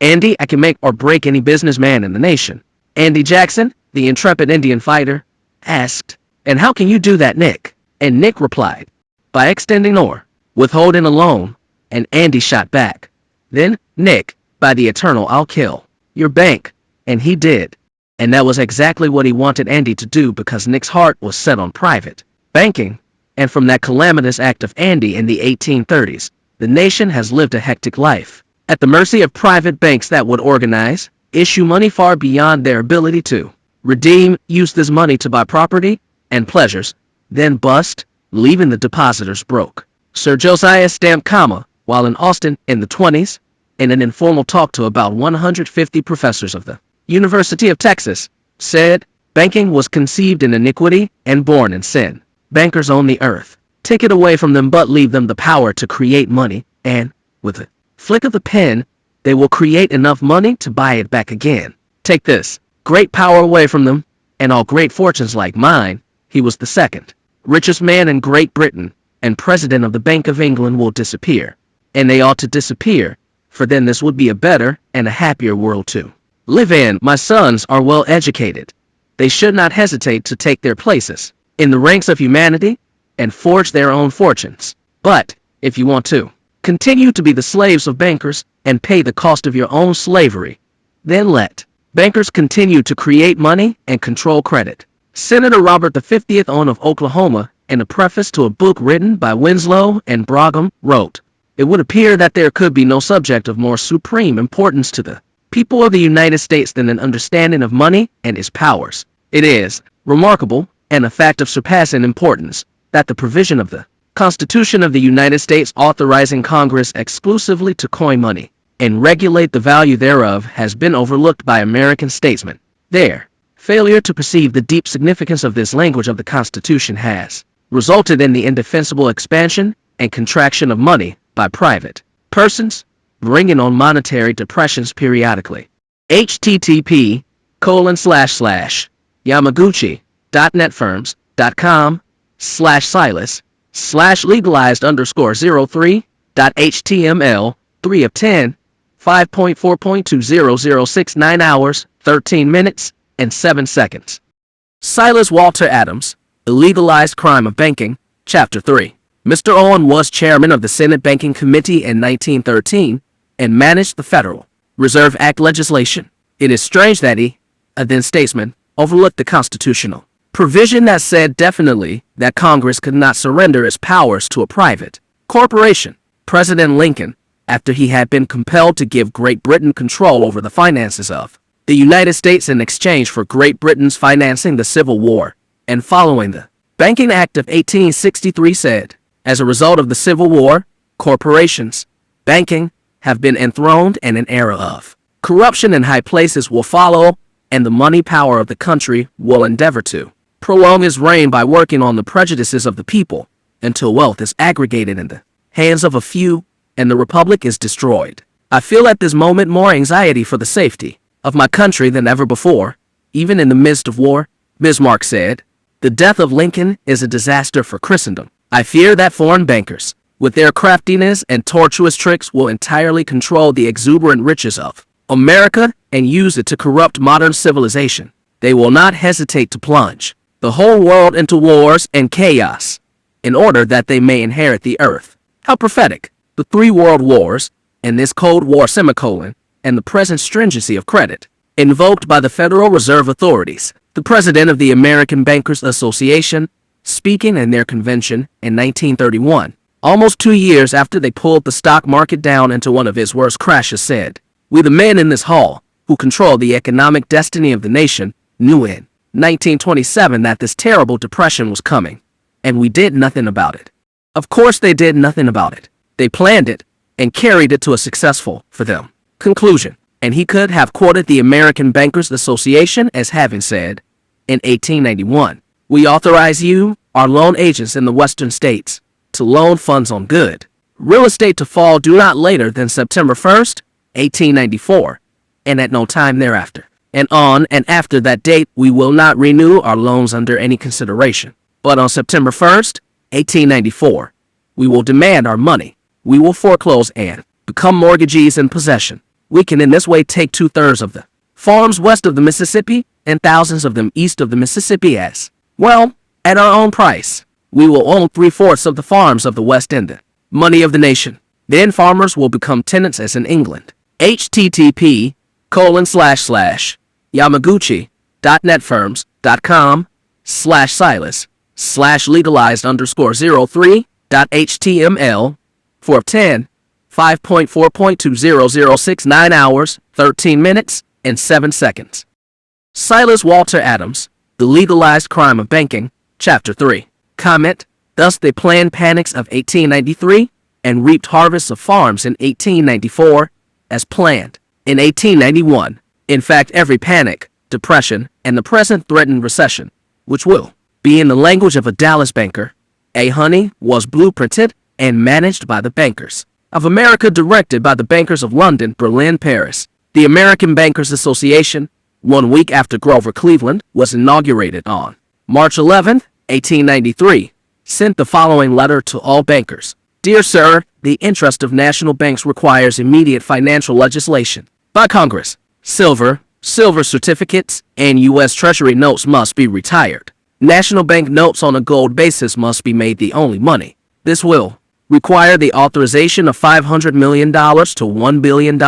"Andy, I can make or break any businessman in the nation." Andy Jackson, the intrepid Indian fighter, asked, "And how can you do that, Nick?" And Nick replied, "By extending or withholding a loan." And Andy shot back, "Then, Nick, by the eternal, I'll kill your bank." And he did. And that was exactly what he wanted Andy to do, because Nick's heart was set on private banking. And from that calamitous act of Andy in the 1830s, the nation has lived a hectic life, at the mercy of private banks that would organize, issue money far beyond their ability to redeem, use this money to buy property and pleasures, then bust, leaving the depositors broke. Sir Josiah Stamp, while in Austin in the 20s, in an informal talk to about 150 professors of the University of Texas, said, "Banking was conceived in iniquity and born in sin. Bankers own the earth. Take it away from them but leave them the power to create money, and, with a flick of the pen, they will create enough money to buy it back again. Take this great power away from them, and all great fortunes like mine," he was the second richest man in Great Britain and president of the Bank of England, "will disappear. And they ought to disappear, for then this would be a better and a happier world to live in. My sons are well educated. They should not hesitate to take their places in the ranks of humanity and forge their own fortunes. But, if you want to continue to be the slaves of bankers and pay the cost of your own slavery, then let bankers continue to create money and control credit." Senator Robert V. of Oklahoma, in a preface to a book written by Winslow and Brougham, wrote, "It would appear that there could be no subject of more supreme importance to the people of the United States than an understanding of money and its powers. It is remarkable, and a fact of surpassing importance, that the provision of the Constitution of the United States authorizing Congress exclusively to coin money and regulate the value thereof has been overlooked by American statesmen. Their failure to perceive the deep significance of this language of the Constitution has resulted in the indefensible expansion and contraction of money by private persons, bringing on monetary depressions periodically. http://yamaguchi.netfirms.com/legalized_03.html 3 of 10 5.4.2006 hours, 13 minutes, and 7 seconds. Silas Walter Adams, The Legalized Crime of Banking, Chapter 3. Mr. Owen was chairman of the Senate Banking Committee in 1913 and managed the Federal Reserve Act legislation. It is strange that he, a then statesman, overlooked the constitutional provision that said definitely that Congress could not surrender its powers to a private corporation. President Lincoln, after he had been compelled to give Great Britain control over the finances of the United States in exchange for Great Britain's financing the Civil War and following the Banking Act of 1863, said, "As a result of the Civil War, corporations, banking, have been enthroned, and an era of corruption in high places will follow, and the money power of the country will endeavor to prolong his reign by working on the prejudices of the people until wealth is aggregated in the hands of a few and the republic is destroyed. I feel at this moment more anxiety for the safety of my country than ever before, even in the midst of war," Bismarck said. "The death of Lincoln is a disaster for Christendom. I fear that foreign bankers, with their craftiness and tortuous tricks, will entirely control the exuberant riches of America and use it to corrupt modern civilization. They will not hesitate to plunge the whole world into wars and chaos in order that they may inherit the earth." How prophetic! The 3 world wars, and this Cold War semicolon, and the present stringency of credit invoked by the Federal Reserve authorities. The president of the American Bankers Association, speaking in their convention in 1931, almost 2 years after they pulled the stock market down into one of its worst crashes, said, "We, the men in this hall, who control the economic destiny of the nation, knew in 1927 that this terrible depression was coming, and we did nothing about it." Of course they did nothing about it. They planned it and carried it to a successful, for them, conclusion. And he could have quoted the American Bankers Association as having said, in 1891, "We authorize you, our loan agents in the western states, to loan funds on good real estate to fall due not later than September 1st, 1894, and at no time thereafter. And on and after that date we will not renew our loans under any consideration. But on September 1st, 1894, we will demand our money. We will foreclose and become mortgagees in possession. We can in this way take 2/3 of the farms west of the Mississippi and thousands of them east of the Mississippi as well, at our own price. We will own 3/4 of the farms of the West in the money of the nation. Then farmers will become tenants as in England." http://yamaguchi.netfirms.com/legalized_03.html 4 of 10 5.4.2006 hours, 13 minutes, and 7 seconds. Silas Walter Adams, The Legalized Crime of Banking, Chapter 3. Comment: Thus they planned panics of 1893 and reaped harvests of farms in 1894, as planned. In 1891, in fact, every panic, depression, and the present threatened recession, which will be in the language of a Dallas banker, a honey was blueprinted and managed by the bankers of America, directed by the bankers of London, Berlin, Paris. The American Bankers Association, 1 week after Grover Cleveland was inaugurated on March 11, 1893, sent the following letter to all bankers. Dear Sir, the interest of national banks requires immediate financial legislation by Congress. Silver certificates, and U.S. Treasury notes must be retired. National bank notes on a gold basis must be made the only money. This will require the authorization of $500 million to $1 billion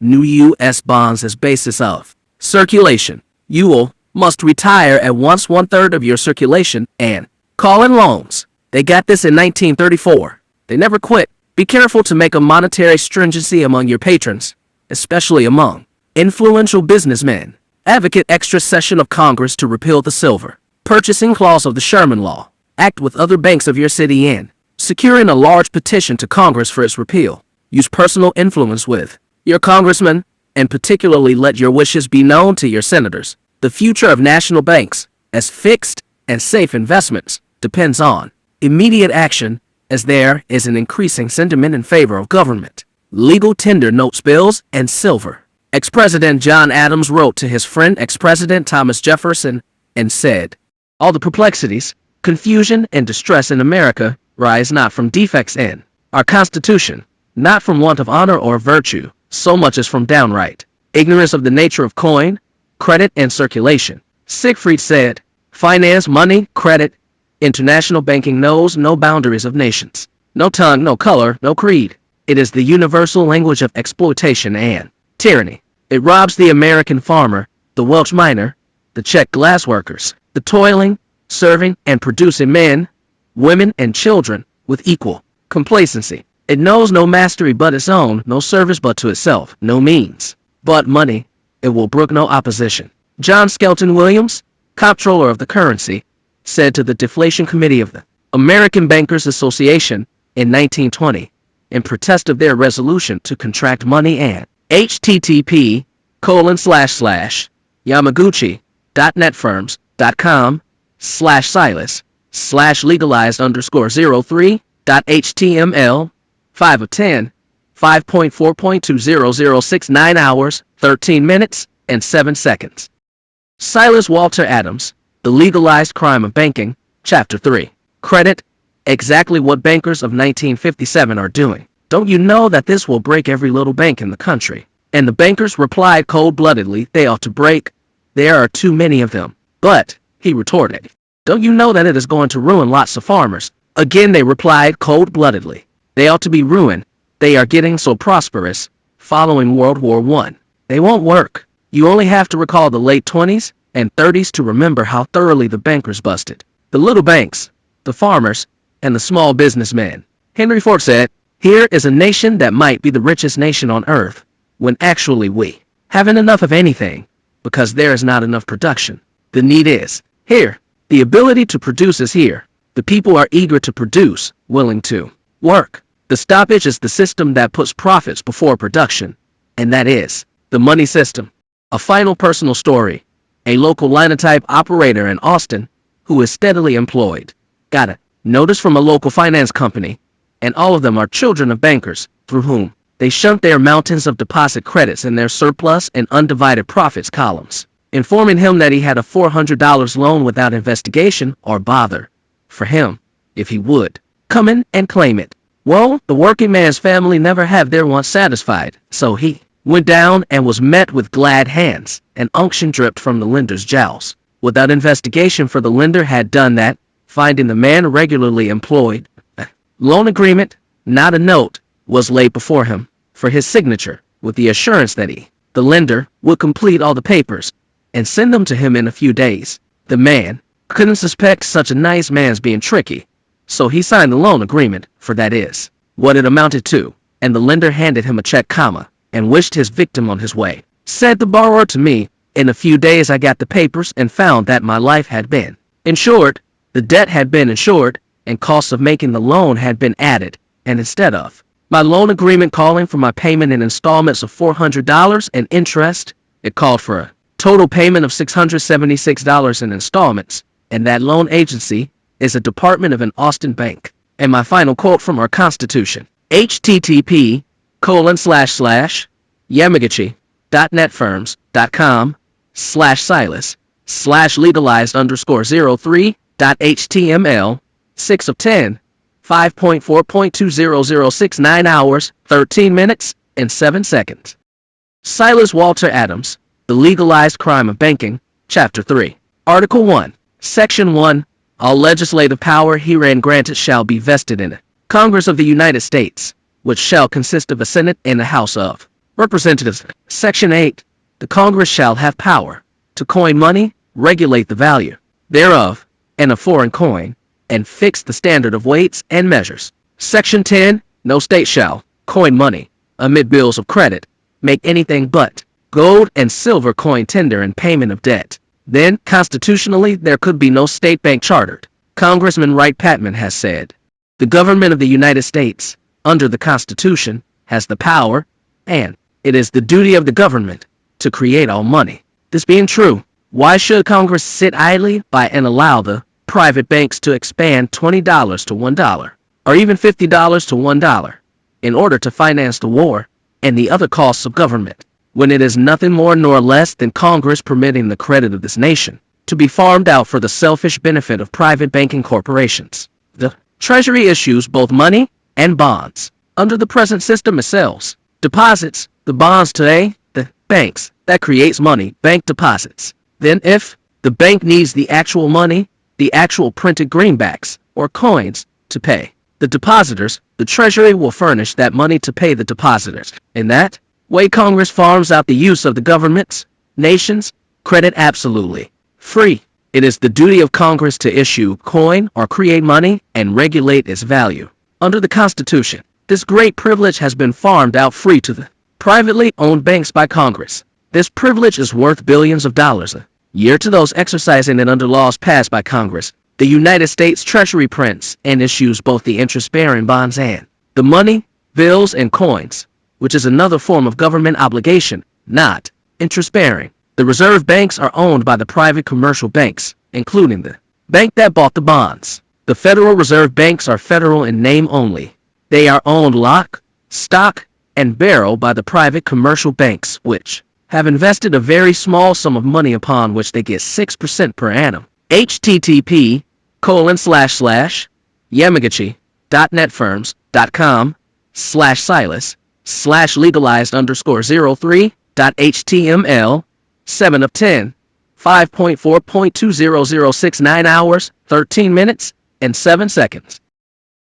new U.S. bonds as basis of circulation. You must retire at once 1/3 of your circulation and call in loans. They got this in 1934. They never quit. Be careful to make a monetary stringency among your patrons, especially among influential businessmen. Advocate extra session of Congress to repeal the silver purchasing clause of the Sherman Law. Act with other banks of your city in securing a large petition to Congress for its repeal. Use personal influence with your congressmen, and particularly let your wishes be known to your senators. The future of national banks, as fixed and safe investments, depends on immediate action, as there is an increasing sentiment in favor of government legal tender notes, bills, and silver. Ex-President John Adams wrote to his friend ex-President Thomas Jefferson and said, all the perplexities, confusion, and distress in America rise not from defects in our Constitution, not from want of honor or virtue, so much as from downright ignorance of the nature of coin, credit, and circulation. Siegfried said, finance, money, credit, international banking knows no boundaries of nations, no tongue, no color, no creed. It is the universal language of exploitation and tyranny. It robs the American farmer, the Welsh miner, the Czech glassworkers, the toiling, serving, and producing men, women, and children with equal complacency. It knows no mastery but its own, no service but to itself, no means but money. It will brook no opposition. John Skelton Williams, comptroller of the currency, said to the Deflation Committee of the American Bankers Association in 1920, in protest of their resolution to contract money and http://yamaguchi.netfirms.com/legalized_03.html 5 of 10, 5.4.20069 hours, 13 minutes, and 7 seconds. Silas Walter Adams, The Legalized Crime of Banking, Chapter 3. Credit, exactly what bankers of 1957 are doing. Don't you know that this will break every little bank in the country? And the bankers replied cold-bloodedly, they ought to break. There are too many of them. But, he retorted, don't you know that it is going to ruin lots of farmers? Again they replied cold-bloodedly, they ought to be ruined. They are getting so prosperous, following World War I. They won't work. You only have to recall the late 20s and 30s to remember how thoroughly the bankers busted the little banks, the farmers, and the small businessmen. Henry Ford said, here is a nation that might be the richest nation on earth, when actually we haven't enough of anything, because there is not enough production. The need is here. The ability to produce is here. The people are eager to produce, willing to work. The stoppage is the system that puts profits before production, and that is the money system. A final personal story. A local linotype operator in Austin, who is steadily employed, got a notice from a local finance company, and all of them are children of bankers, through whom they shunt their mountains of deposit credits in their surplus and undivided profits columns, informing him that he had a $400 loan without investigation or bother for him, if he would come in and claim it. Well, the working man's family never have their wants satisfied, so he went down and was met with glad hands, and unction dripped from the lender's jowls. Without investigation, for the lender had done that, finding the man regularly employed. A loan agreement, not a note, was laid before him for his signature, with the assurance that he, the lender, would complete all the papers and send them to him in a few days. The man couldn't suspect such a nice man's being tricky, so he signed the loan agreement, for that is what it amounted to, and the lender handed him a check, and wished his victim on his way. Said the borrower to me, in a few days I got the papers and found that my life had been insured, the debt had been insured, and costs of making the loan had been added, and instead of My loan agreement calling for my payment in installments of $400 and interest. It called for a total payment of $676 in installments, and that loan agency is a department of an Austin bank. And my final quote from our Constitution, http://yamagachi.netfirms.com/legalized_03.html 6 of 10 5.4.20069 hours, 13 minutes, and 7 seconds. Silas Walter Adams, The Legalized Crime of Banking, Chapter 3. Article 1, Section 1. All legislative power herein granted shall be vested in Congress of the United States, which shall consist of a Senate and a House of Representatives. Section 8. The Congress shall have power to coin money, regulate the value thereof, and a foreign coin, and fix the standard of weights and measures. Section 10. No state shall coin money, amid bills of credit, make anything but gold and silver coin tender in payment of debt. Then, constitutionally, there could be no state bank chartered. Congressman Wright Patman has said, the government of the United States, under the Constitution, has the power, and it is the duty of the government to create all money. This being true, why should Congress sit idly by and allow the private banks to expand $20 to $1, or even $50 to $1, in order to finance the war and the other costs of government, when it is nothing more nor less than Congress permitting the credit of this nation to be farmed out for the selfish benefit of private banking corporations? The Treasury issues both money and bonds. Under the present system, it sells deposits, the bonds today, the banks that creates money, bank deposits. Then if the bank needs the actual money, the actual printed greenbacks or coins to pay the depositors, the Treasury will furnish that money to pay the depositors. In that way, Congress farms out the use of the government's, nation's, credit absolutely free. It is the duty of Congress to issue coin or create money and regulate its value. Under the Constitution, this great privilege has been farmed out free to the privately owned banks by Congress. This privilege is worth billions of dollars a year to those exercising it under laws passed by Congress. The United States Treasury prints and issues both the interest-bearing bonds and the money, bills, and coins, which is another form of government obligation, not interest-bearing. The reserve banks are owned by the private commercial banks, including the bank that bought the bonds. The Federal Reserve Banks are federal in name only. They are owned lock, stock, and barrel by the private commercial banks, which have invested a very small sum of money upon which they get 6% per annum. http://yamagachi.netfirms.com/legalized_03.html 7 of 10 5.4.20069 hours, 13 minutes, and 7 seconds.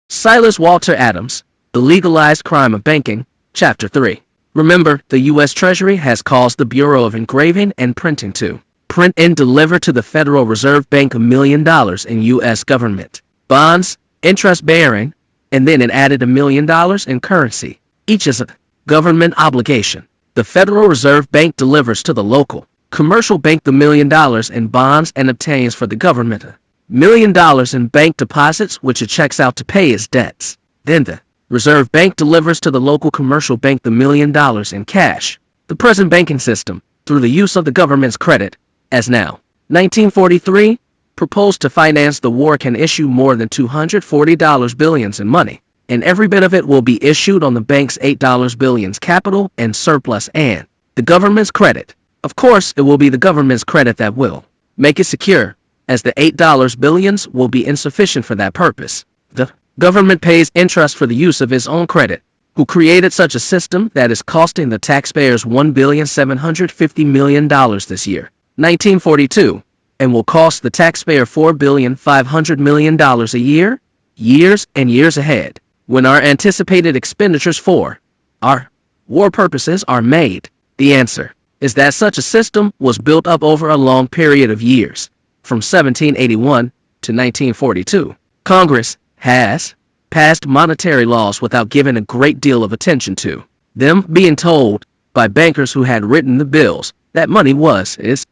Silas Walter Adams, The Legalized Crime of Banking, Chapter 3. Remember, the U.S. Treasury has caused the Bureau of Engraving and Printing to print and deliver to the Federal Reserve Bank $1 million in U.S. government bonds, interest-bearing, and then it added $1 million in currency. Each is a government obligation. The Federal Reserve Bank delivers to the local commercial bank the $1 million in bonds and obtains for the government $1 million in bank deposits, which it checks out to pay its debts. Then the Reserve Bank delivers to the local commercial bank the $1 million in cash. The present banking system, through the use of the government's credit, as now, 1943, proposed to finance the war, can issue more than $240 billions in money, and every bit of it will be issued on the bank's $8 billions capital and surplus and the government's credit. Of course, it will be the government's credit that will make it secure, as the $8 billions will be insufficient for that purpose. The government pays interest for the use of its own credit, who created such a system that is costing the taxpayers $1,750 million this year, 1942, and will cost the taxpayer $4,500 million a year, years and years ahead, when our anticipated expenditures for our war purposes are made. The answer is that such a system was built up over a long period of years, from 1781 to 1942. Congress has passed monetary laws without giving a great deal of attention to them, being told by bankers who had written the bills that money is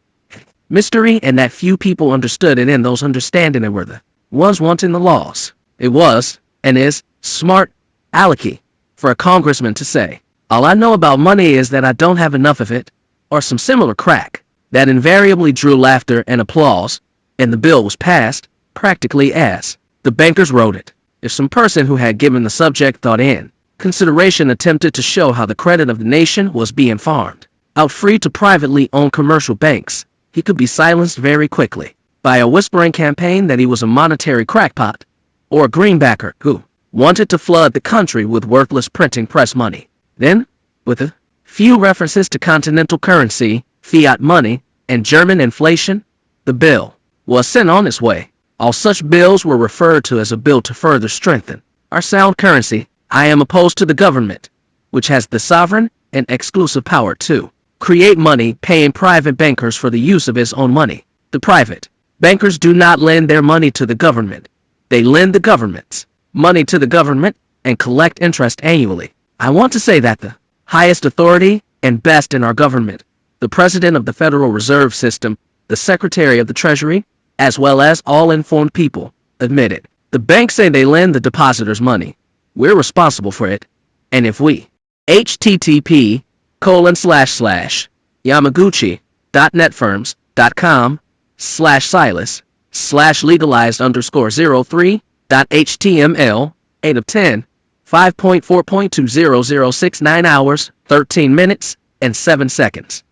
mystery and that few people understood it, and those understanding it were the ones wanting the laws. It was, and is, smart alecky for a congressman to say, "All I know about money is that I don't have enough of it," or some similar crack, that invariably drew laughter and applause, and the bill was passed, practically as the bankers wrote it. If some person who had given the subject thought in consideration attempted to show how the credit of the nation was being farmed out free to privately owned commercial banks, he could be silenced very quickly by a whispering campaign that he was a monetary crackpot or a greenbacker who wanted to flood the country with worthless printing press money. Then, with a few references to continental currency, fiat money, and German inflation, the bill was sent on its way. All such bills were referred to as a bill to further strengthen our sound currency. I am opposed to the government, which has the sovereign and exclusive power to create money, paying private bankers for the use of his own money. The private bankers do not lend their money to the government. They lend the government's money to the government and collect interest annually. I want to say that the highest authority and best in our government, the President of the Federal Reserve System, the Secretary of the Treasury, as well as all informed people, admitted. The banks say they lend the depositors money. We're responsible for it. And if we http://yamaguchi.netfirms.com/legalized_03.html 8 of 10 5.4.20069 hours 13 minutes and 7 seconds.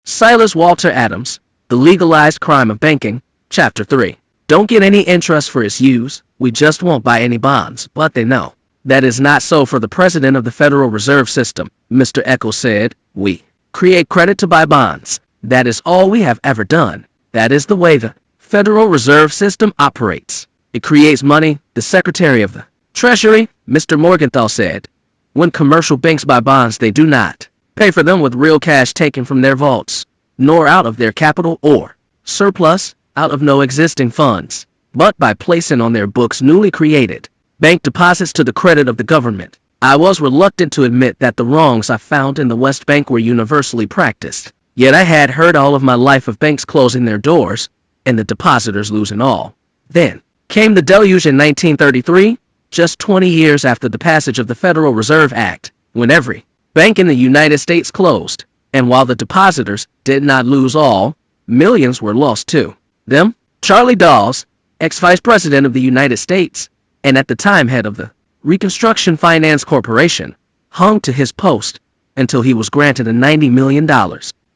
Silas Walter Adams, The Legalized Crime of Banking, Chapter 3. Don't get any interest for its use. We just won't buy any bonds. But they know that is not so for the President of the Federal Reserve System. Mr. Eccles said, "We create credit to buy bonds. That is all we have ever done. That is the way the Federal Reserve System operates. It creates money." The Secretary of the Treasury, Mr. Morgenthau, said, "When commercial banks buy bonds, they do not pay for them with real cash taken from their vaults, nor out of their capital or surplus, out of no existing funds, but by placing on their books newly created bank deposits to the credit of the government." I was reluctant to admit that the wrongs I found in the West Bank were universally practiced, yet I had heard all of my life of banks closing their doors and the depositors losing all. Then came the deluge in 1933, just 20 years after the passage of the Federal Reserve Act, when every bank in the United States closed, and while the depositors did not lose all, millions were lost too. Them, Charlie Dawes, ex-vice president of the United States, and at the time head of the Reconstruction Finance Corporation, hung to his post until he was granted a $90 million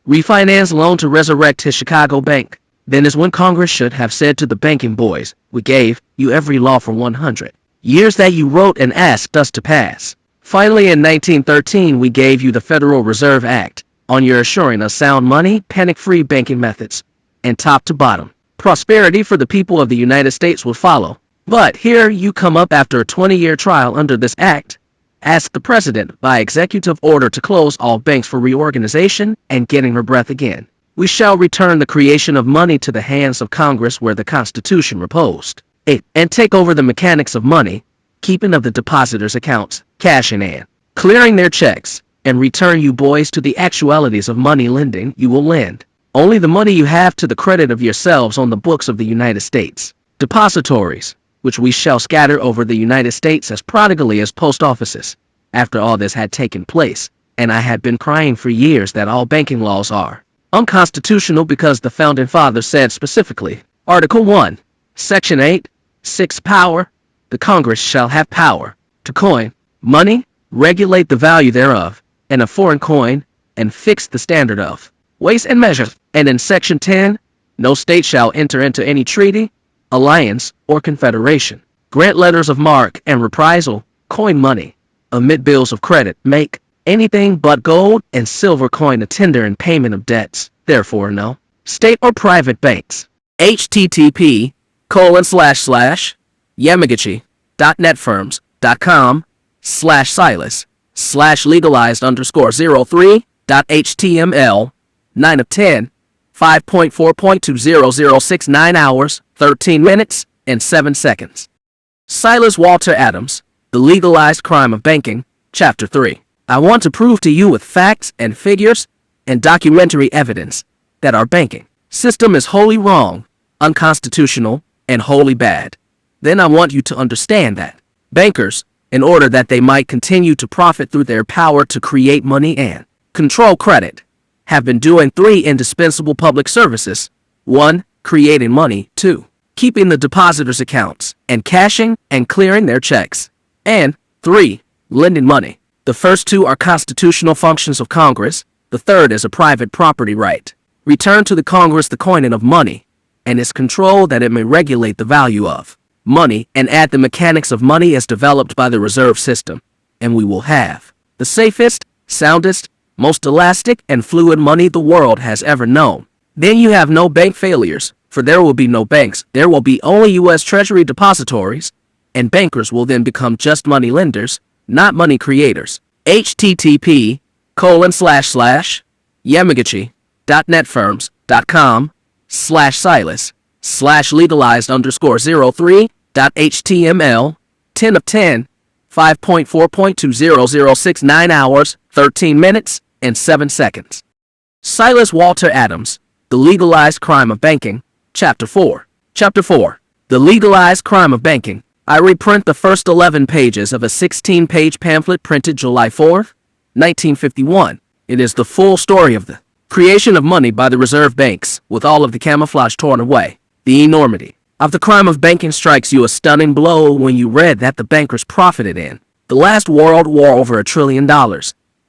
refinance loan to resurrect his Chicago bank. Then is when Congress should have said to the banking boys, "We gave you every law for 100 years that you wrote and asked us to pass. Finally, in 1913, we gave you the Federal Reserve Act on your assuring us sound money, panic-free banking methods, and top to bottom prosperity for the people of the United States will follow. But here you come up after a 20-year trial under this act, asked the President by executive order to close all banks for reorganization and getting her breath again. We shall return the creation of money to the hands of Congress where the Constitution reposed it, and take over the mechanics of money, keeping of the depositors' accounts, cashing and clearing their checks, and return you boys to the actualities of money lending. You will lend only the money you have to the credit of yourselves on the books of the United States depositories, which we shall scatter over the United States as prodigally as post offices." After all this had taken place, and I had been crying for years that all banking laws are unconstitutional because the Founding Fathers said specifically, Article 1, Section 8, 6 power, the Congress shall have power to coin money, regulate the value thereof, and a foreign coin, and fix the standard of weights and measures. And in Section 10, no state shall enter into any treaty, alliance, or confederation, grant letters of marque and reprisal, coin money, emit bills of credit, make anything but gold and silver coin a tender in payment of debts. Therefore no state or private banks. http://yamaguchi.netfirms.com/legalized_03.html 9 of 10 5.4.20069 hours 13 minutes and 7 seconds. Silas Walter Adams, The Legalized Crime of Banking, Chapter 3. I want to prove to you with facts and figures and documentary evidence that our banking system is wholly wrong, unconstitutional, and wholly bad. Then I want you to understand that bankers, in order that they might continue to profit through their power to create money and control credit, have been doing three indispensable public services. 1. Creating money. 2. Keeping the depositors' accounts and cashing and clearing their checks. And 3. Lending money. The first two are constitutional functions of Congress. The third is a private property right. Return to the Congress the coining of money and its control that it may regulate the value of money and add the mechanics of money as developed by the reserve system, and we will have the safest, soundest, most elastic and fluid money the world has ever known. Then you have no bank failures, for there will be no banks. There will be only U.S. Treasury depositories, and bankers will then become just money lenders, not money creators. http://yamagachi.netfirms.com/silas/legalized_03.html 10 of 10 5.4.2006 hours, 13 minutes, and 7 seconds. Silas Walter Adams, The Legalized Crime of Banking, Chapter 4. Chapter 4. The Legalized Crime of Banking. I reprint the first 11 pages of a 16-page pamphlet printed July 4, 1951. It is the full story of the creation of money by the reserve banks, with all of the camouflage torn away. The enormity of the crime of banking strikes you a stunning blow when you read that the bankers profited in the last world war over $1 trillion,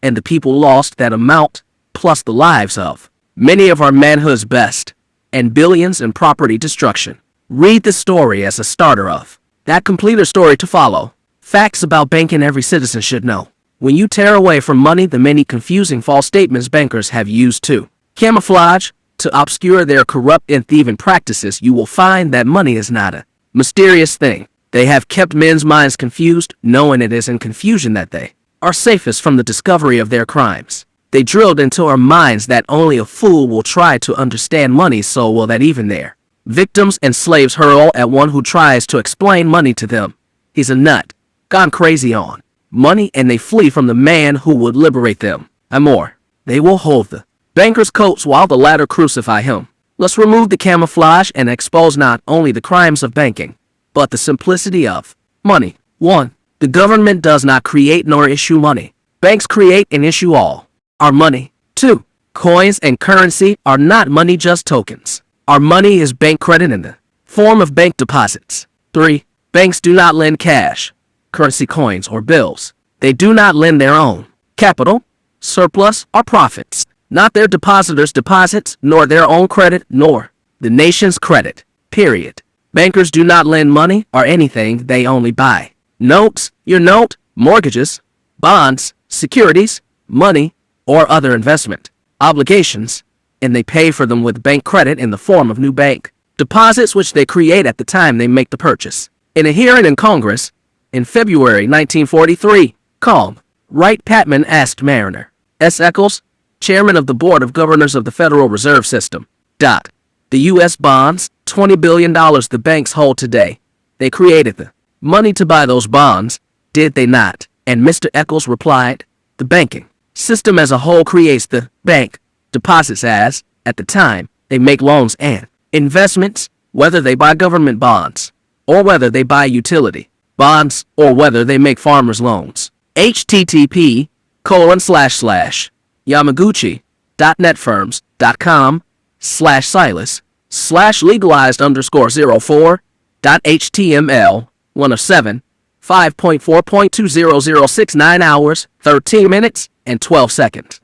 and the people lost that amount, plus the lives of many of our manhood's best, and billions in property destruction. Read the story as a starter of that completer story to follow. Facts about banking every citizen should know. When you tear away from money the many confusing false statements bankers have used to camouflage, to obscure their corrupt and thieving practices, you will find that money is not a mysterious thing. They have kept men's minds confused, knowing it is in confusion that they are safest from the discovery of their crimes. They drilled into our minds that only a fool will try to understand money so well that even their victims and slaves hurl at one who tries to explain money to them. He's a nut, gone crazy on money, and they flee from the man who would liberate them. And more, they will hold the banker's coats while the latter crucify him. Let's remove the camouflage and expose not only the crimes of banking, but the simplicity of money. 1. The government does not create nor issue money. Banks create and issue all our money. 2. Coins and currency are not money, just tokens. Our money is bank credit in the form of bank deposits. 3. Banks do not lend cash, currency, coins, or bills. They do not lend their own capital, surplus, or profits. Not their depositors' deposits, nor their own credit, nor the nation's credit. Period. Bankers do not lend money or anything, they only buy notes, your note, mortgages, bonds, securities, money, or other investment obligations, and they pay for them with bank credit in the form of new bank deposits, which they create at the time they make the purchase. In a hearing in Congress in February 1943, Calm, Wright Patman asked Mariner S. Eccles, chairman of the Board of Governors of the Federal Reserve System, the U.S. bonds, $20 billion the banks hold today, they created the money to buy those bonds, did they not? And Mr. Eccles replied, the banking system as a whole creates the bank deposits as, at the time, they make loans and investments, whether they buy government bonds, or whether they buy utility bonds, or whether they make farmers loans. http://yamaguchi.netfirms.com/silas/legalized_04.html 1 of 7, 5.4.2006 hours, 13 minutes, and 12 seconds.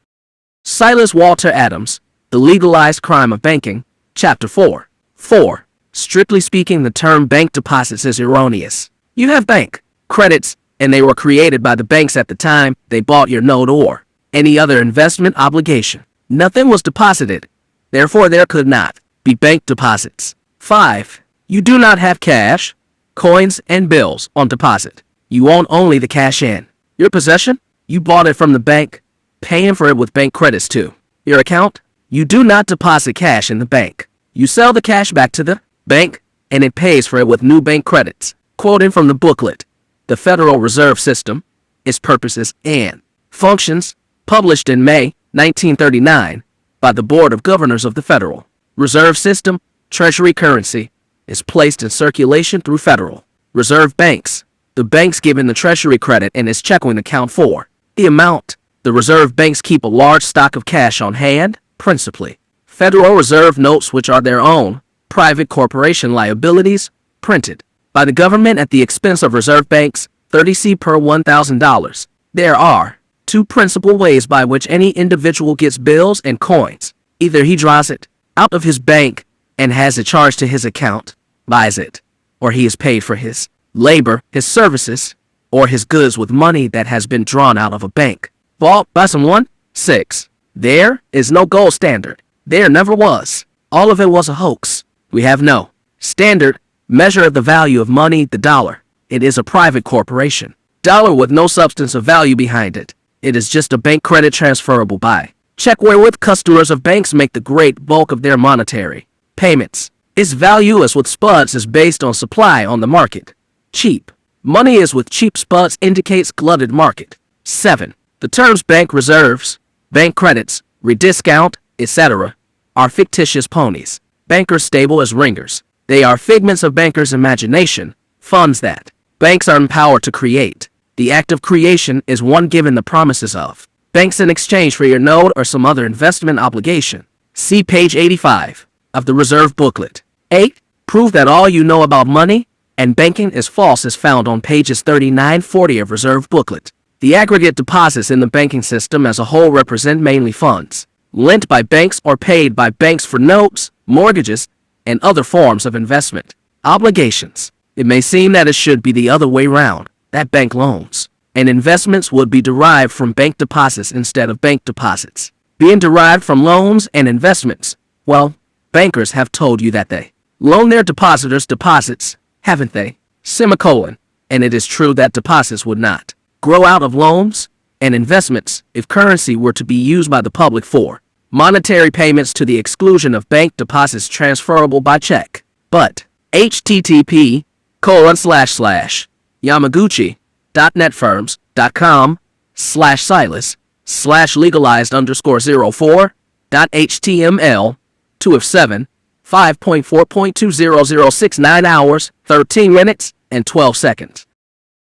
Silas Walter Adams, The Legalized Crime of Banking, Chapter 4. 4. Strictly speaking, the term bank deposits is erroneous. You have bank credits, and they were created by the banks at the time they bought your note or any other investment obligation. Nothing was deposited, therefore there could not be bank deposits. 5. You do not have cash, coins, and bills on deposit. You own only the cash in your possession. You bought it from the bank, paying for it with bank credits to your account. You do not deposit cash in the bank. You sell the cash back to the bank, and it pays for it with new bank credits. Quoting from the booklet, The Federal Reserve System, Its Purposes and Functions, published in May 1939 by the Board of Governors of the Federal Reserve System, Treasury currency is placed in circulation through Federal Reserve banks. The the bank's giving the Treasury credit in its checking account for the amount. The reserve banks keep a large stock of cash on hand, principally Federal Reserve notes, which are their own private corporation liabilities, printed by the government at the expense of reserve banks, 30 per $1,000. There are two principal ways by which any individual gets bills and coins. Either he draws it out of his bank and has it charged to his account, buys it, or he is paid for his labor, his services, or his goods with money that has been drawn out of a bank bought by someone. 6. There is no gold standard. There never was. All of it was a hoax. We have no standard measure of the value of money, the dollar. It is a private corporation. Dollar with no substance of value behind it. It is just a bank credit transferable by check wherewith customers of banks make the great bulk of their monetary payments. Its value as with spuds is based on supply on the market. Cheap money is with cheap spuds indicates glutted market. 7. The terms bank reserves, bank credits, rediscount, etc. are fictitious ponies. Bankers stable as ringers. They are figments of bankers' imagination, funds that banks are empowered to create. The act of creation is one given the promises of banks in exchange for your note or some other investment obligation. See page 85 of the Reserve Booklet. 8. Prove that all you know about money and banking is false is found on pages 39-40 of Reserve Booklet. The aggregate deposits in the banking system as a whole represent mainly funds lent by banks or paid by banks for notes, mortgages, and other forms of investment obligations. It may seem that it should be the other way round, that bank loans and investments would be derived from bank deposits instead of bank deposits being derived from loans and investments. Well, bankers have told you that they loan their depositors deposits, haven't they? Semicolon. And it is true that deposits would not grow out of loans and investments if currency were to be used by the public for monetary payments to the exclusion of bank deposits transferable by check. But http://yamaguchi.netfirms.com/legalized_04.html 2 of 7 5.4.20069 hours 13 minutes and 12 seconds.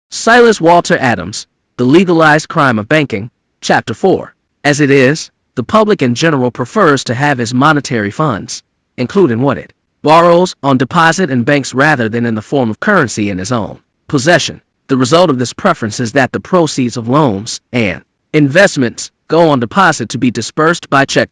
Silas Walter Adams, The Legalized Crime of Banking, Chapter 4. As it is, the public in general prefers to have its monetary funds, including what it borrows, on deposit in banks rather than in the form of currency in his own possession. The result of this preference is that the proceeds of loans and investments go on deposit to be dispersed by check,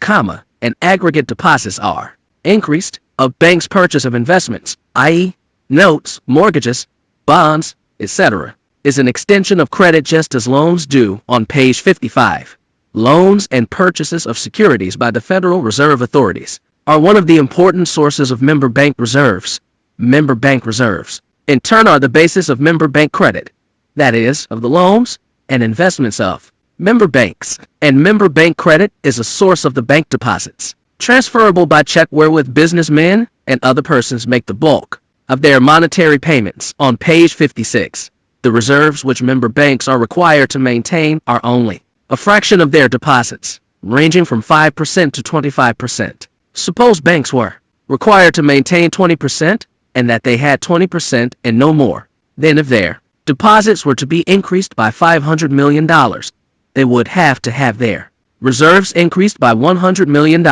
and aggregate deposits are increased of banks' purchase of investments, i.e., notes, mortgages, bonds, etc., is an extension of credit just as loans do on page 55. Loans and purchases of securities by the Federal Reserve authorities are one of the important sources of member bank reserves. Member bank reserves, in turn, are the basis of member bank credit, that is, of the loans and investments of member banks. And member bank credit is a source of the bank deposits transferable by check wherewith businessmen and other persons make the bulk of their monetary payments. On page 56, the reserves which member banks are required to maintain are only a fraction of their deposits, ranging from 5% to 25%. Suppose banks were required to maintain 20% and that they had 20% and no more. Then if their deposits were to be increased by $500 million, they would have to have their reserves increased by $100 million.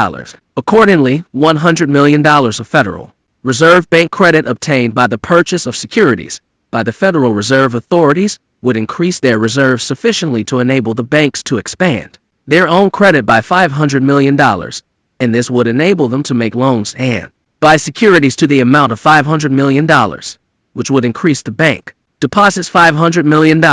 Accordingly, $100 million of Federal Reserve bank credit obtained by the purchase of securities by the Federal Reserve authorities would increase their reserves sufficiently to enable the banks to expand their own credit by $500 million, and this would enable them to make loans and buy securities to the amount of $500 million, which would increase the bank deposits $500 million.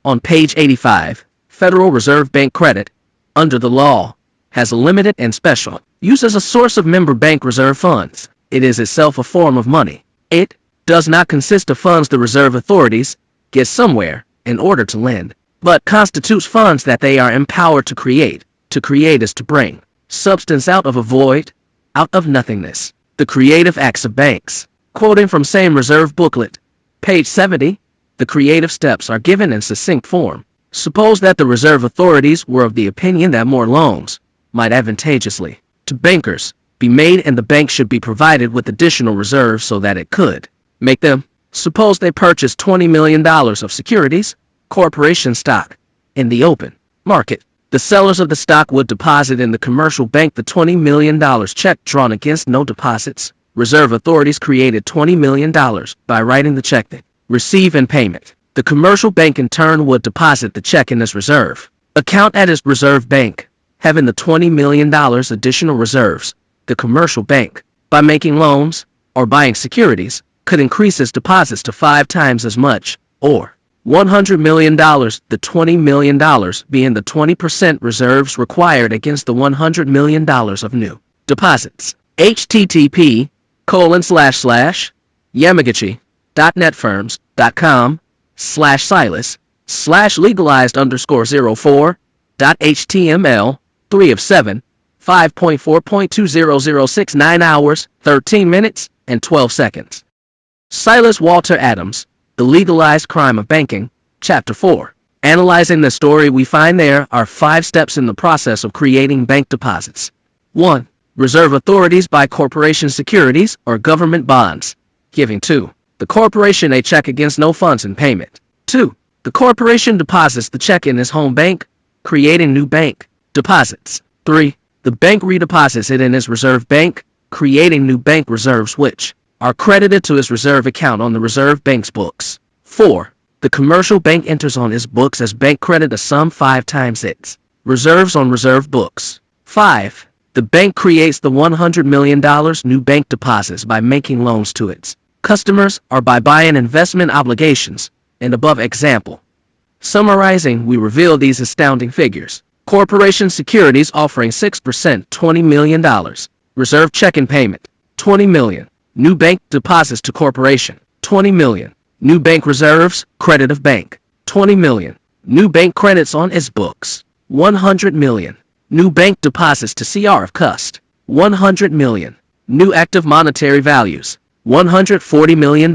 On page 85, Federal Reserve bank credit, under the law, has a limited and special use as a source of member bank reserve funds. It is itself a form of money. It does not consist of funds the reserve authorities get somewhere in order to lend, but constitutes funds that they are empowered to create. To create is to bring substance out of a void, out of nothingness. The creative acts of banks. Quoting from same Reserve Booklet, page 70, the creative steps are given in succinct form. Suppose that the reserve authorities were of the opinion that more loans might advantageously to bankers be made and the bank should be provided with additional reserves so that it could make them Suppose they purchased $20 million of securities, corporation stock, in the open market. The sellers of the stock would deposit in the commercial bank the $20 million check drawn against no deposits. Reserve authorities created $20 million by writing the check they receive in payment. The commercial bank in turn would deposit the check in its reserve account at its reserve bank. Having the $20 million additional reserves, the commercial bank, by making loans or buying securities, could increase its deposits to 5 times as much, or $100 million, the $20 million being the 20% reserves required against the $100 million of new deposits. http://yamaguchi.netfirms.com/legalized_04.html 3 of 7 5.4.20069 hours 13 minutes and 12 seconds. Silas Walter Adams, The Legalized Crime of Banking, Chapter 4. Analyzing the story, we find there are 5 steps in the process of creating bank deposits. 1. Reserve authorities buy corporation securities or government bonds, giving 2. The corporation a check against no funds in payment. 2. The corporation deposits the check in its home bank, creating new bank deposits. 3. The bank redeposits it in its reserve bank, creating new bank reserves which are credited to its reserve account on the reserve bank's books. 4. The commercial bank enters on its books as bank credit a sum 5 times its reserves on reserve books. 5. The bank creates the $100 million new bank deposits by making loans to its customers or by buying investment obligations. And above example. Summarizing, we reveal these astounding figures. Corporation securities offering 6%, $20 million. Reserve check in payment, $20 million. New bank deposits to corporation, $20 million. New bank reserves, credit of bank, $20 million. New bank credits on its books, $100 million. New bank deposits to CR of cust, $100 million. New active monetary values, $140 million.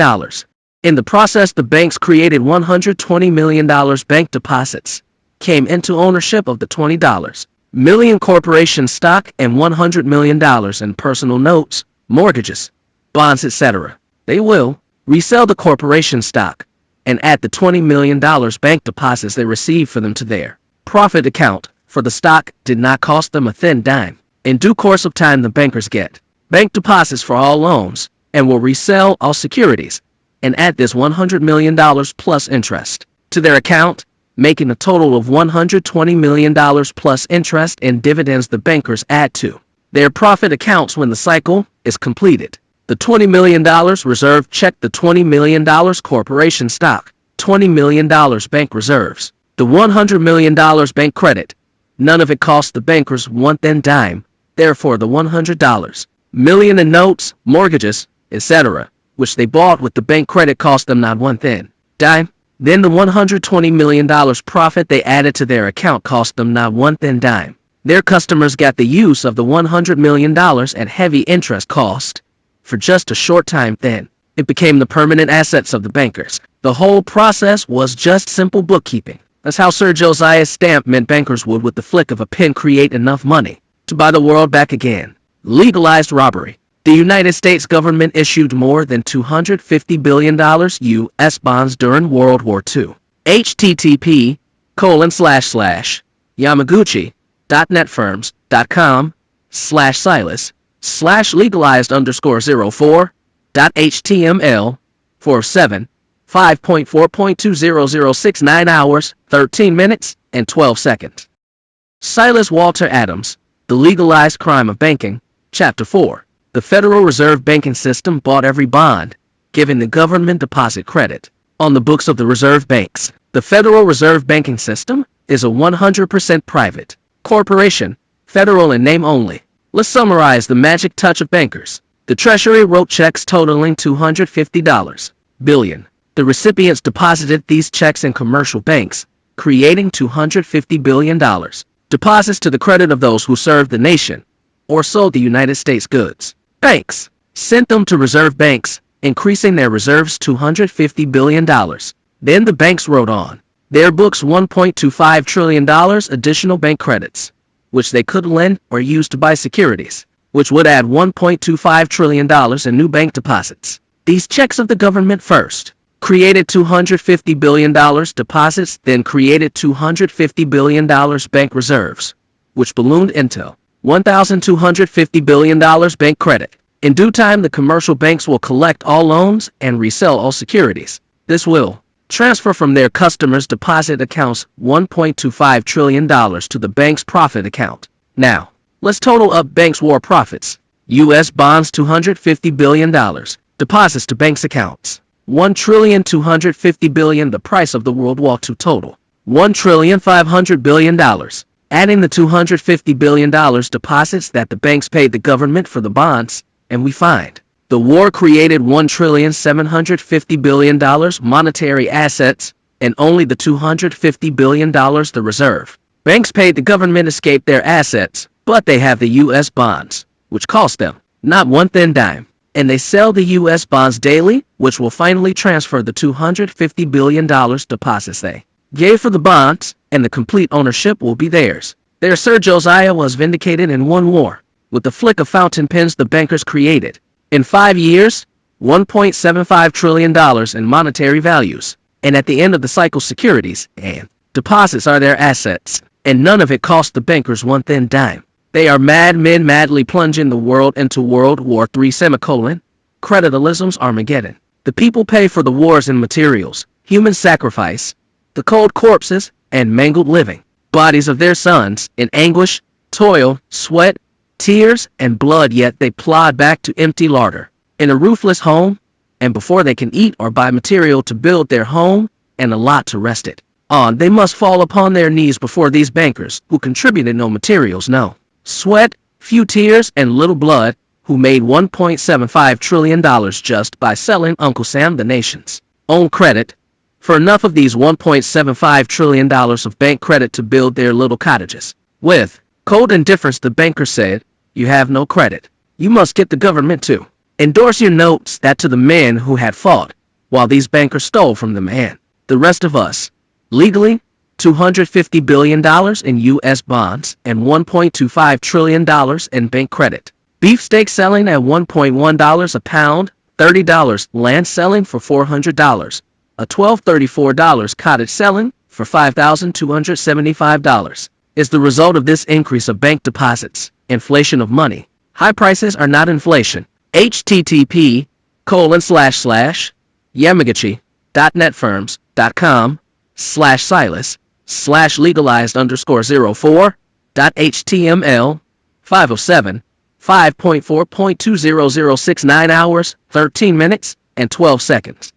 In the process, the banks created $120 million bank deposits, came into ownership of the $20 million corporation stock and $100 million in personal notes, mortgages, bonds, etc. They will resell the corporation stock and add the $20 million bank deposits they received for them to their profit account, for the stock did not cost them a thin dime. In due course of time, the bankers get bank deposits for all loans and will resell all securities and add this $100 million plus interest to their account, making a total of $120 million plus interest and dividends the bankers add to their profit accounts when the cycle is completed. The $20 million reserve check, the $20 million corporation stock, $20 million bank reserves, the $100 million bank credit. None of it cost the bankers one thin dime. Therefore, the $100 million in notes, mortgages, etc., which they bought with the bank credit, cost them not one thin dime. Then the $120 million profit they added to their account cost them not one thin dime. Their customers got the use of the $100 million at heavy interest cost for just a short time. Then it became the permanent assets of the bankers. The whole process was just simple bookkeeping. That's how Sir Josiah's stamp meant bankers would, with the flick of a pen, create enough money to buy the world back again. Legalized robbery. The United States government issued more than $250 billion U.S. bonds during World War II. http://yamaguchi.netfirms.com/legalized_04.html 47 5.4.20069 hours 13 minutes and 12 seconds. Silas Walter Adams, The Legalized Crime of Banking, Chapter 4. The Federal Reserve banking system bought every bond, giving the government deposit credit on the books of the reserve banks. The Federal Reserve banking system is a 100% private corporation, federal in name only. Let's summarize the magic touch of bankers. The Treasury wrote checks totaling $250 billion. The recipients deposited these checks in commercial banks, creating $250 billion. Deposits to the credit of those who served the nation or sold the United States goods. Banks sent them to reserve banks, increasing their reserves $250 billion. Then the banks wrote on their books $1.25 trillion additional bank credits, which they could lend or use to buy securities, which would add $1.25 trillion in new bank deposits. These checks of the government first created $250 billion deposits, then created $250 billion bank reserves, which ballooned into $1,250 billion bank credit. In due time, the commercial banks will collect all loans and resell all securities. This will transfer from their customers' deposit accounts $1.25 trillion to the bank's profit account. Now, let's total up banks' war profits. U.S. bonds $250 billion. Deposits to banks' accounts $1,250 billion. The price of the World War II total $1,500 billion. Adding the $250 billion deposits that the banks paid the government for the bonds, and we find the war created $1,750 billion monetary assets, and only the $250 billion the reserve. Banks paid the government escape their assets, but they have the U.S. bonds, which cost them not one thin dime. And they sell the U.S. bonds daily, which will finally transfer the $250 billion deposits they gave for the bonds, and the complete ownership will be theirs. Their Sir Josiah was vindicated in one war. With the flick of fountain pens the bankers created, in 5 years, $1.75 trillion in monetary values. And at the end of the cycle, securities and deposits are their assets, and none of it cost the bankers one thin dime. They are madmen madly plunging the world into World War III, Creditalism's Armageddon. The people pay for the wars in materials, human sacrifice, the cold corpses, and mangled living bodies of their sons in anguish, toil, sweat, tears, and blood, yet they plod back to empty larder in a roofless home, and before they can eat or buy material to build their home and a lot to rest it on, they must fall upon their knees before these bankers who contributed no materials, no sweat, few tears, and little blood, who made $1.75 trillion just by selling Uncle Sam the nation's own credit for enough of these $1.75 trillion of bank credit to build their little cottages. With cold indifference, the banker said, "You have no credit. You must get the government to endorse your notes." That to the men who had fought while these bankers stole from them and the rest of us, legally, $250 billion in U.S. bonds and $1.25 trillion in bank credit. Beefsteak selling at $1.1 a pound, $30. Land selling for $400. A $1,234 cottage selling for $5,275 is the result of this increase of bank deposits. Inflation of money. High prices are not inflation. http://yamagachi.netfirms.com/legalized_04.html 507 5.4.20069 hours, 13 minutes, and 12 seconds.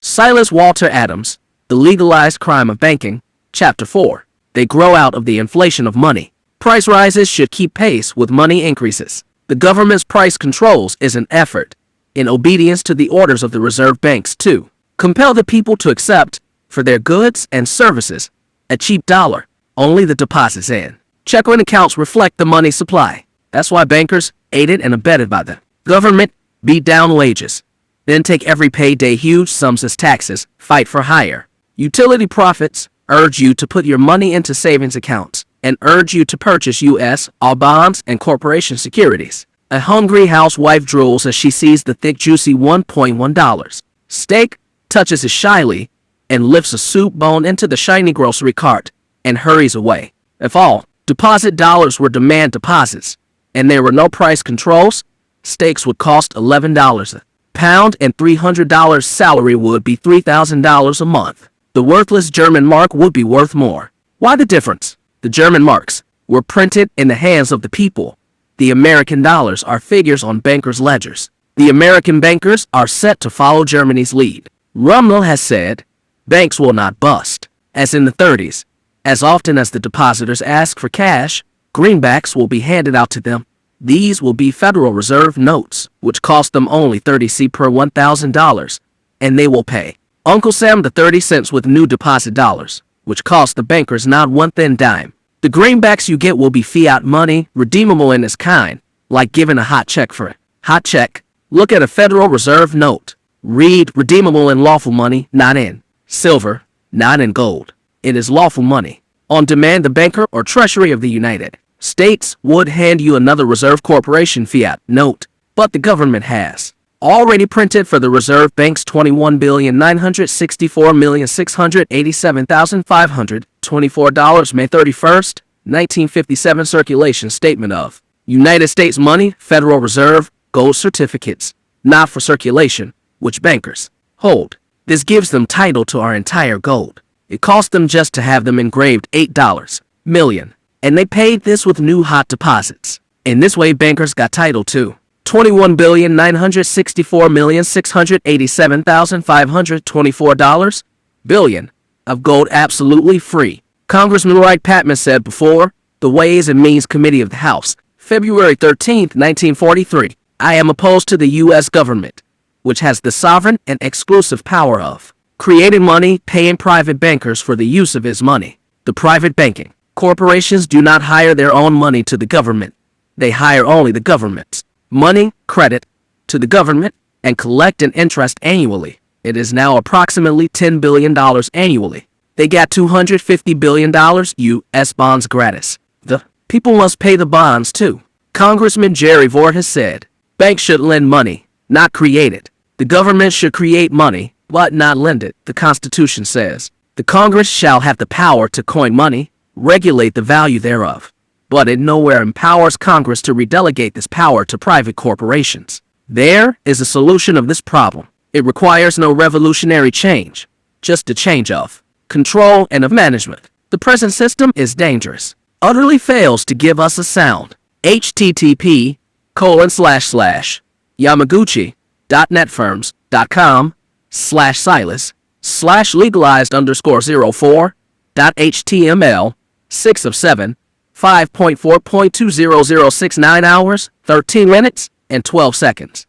Silas Walter Adams, The Legalized Crime of Banking, Chapter 4. They grow out of the inflation of money. Price rises should keep pace with money increases. The government's price controls is an effort, in obedience to the orders of the reserve banks, to compel the people to accept, for their goods and services, a cheap dollar. Only the deposits and checking accounts reflect the money supply. That's why bankers, aided and abetted by the government, beat down wages, then take every payday huge sums as taxes, fight for higher utility profits, urge you to put your money into savings accounts, and urge you to purchase U.S. all bonds and corporation securities. A hungry housewife drools as she sees the thick, juicy $1.1 steak, touches it shyly, and lifts a soup bone into the shiny grocery cart, and hurries away. If all deposit dollars were demand deposits, and there were no price controls, steaks would cost $11 a pound, and $300 salary would be $3,000 a month. The worthless German mark would be worth more. Why the difference? The German marks were printed in the hands of the people. The American dollars are figures on bankers' ledgers. The American bankers are set to follow Germany's lead. Rumnell has said, banks will not bust. As in the 30s, as often as the depositors ask for cash, greenbacks will be handed out to them. These will be Federal Reserve notes, which cost them only 30 cents per $1,000, and they will pay Uncle Sam the 30 cents with new deposit dollars, which cost the bankers not one thin dime. The greenbacks you get will be fiat money, redeemable in its kind, like giving a hot check for a hot check. Look at a Federal Reserve note. Read redeemable in lawful money, not in silver, not in gold. It is lawful money. On demand, the banker or Treasury of the United States would hand you another Reserve Corporation fiat note, but the government has already printed for the Reserve Bank's $21,964,687,524 May 31st, 1957 circulation statement of United States money, Federal Reserve, gold certificates, not for circulation, which bankers hold. This gives them title to our entire gold. It cost them just to have them engraved $8 million, and they paid this with new hot deposits. In this way, bankers got title to $21,964,687,524 billion of gold absolutely free. Congressman Wright Patman said before the Ways and Means Committee of the House, February 13, 1943, I am opposed to the U.S. government, which has the sovereign and exclusive power of creating money, paying private bankers for the use of his money. The private banking corporations do not hire their own money to the government. They hire only the government's money, credit, to the government, and collect an interest annually. It is now approximately $10 billion annually. They got $250 billion U.S. bonds gratis. The people must pay the bonds too. Congressman Jerry Vaught has said, banks should lend money, not create it. The government should create money, but not lend it. The Constitution says, the Congress shall have the power to coin money, regulate the value thereof. But it nowhere empowers Congress to redelegate this power to private corporations. There is a solution of this problem. It requires no revolutionary change, just a change of control and of management. The present system is dangerous, utterly fails to give us a sound. http://yamaguchi.netfirms.com/silas/legalized_04.html 6 of 7 5.4.20069 hours, 13 minutes, and 12 seconds.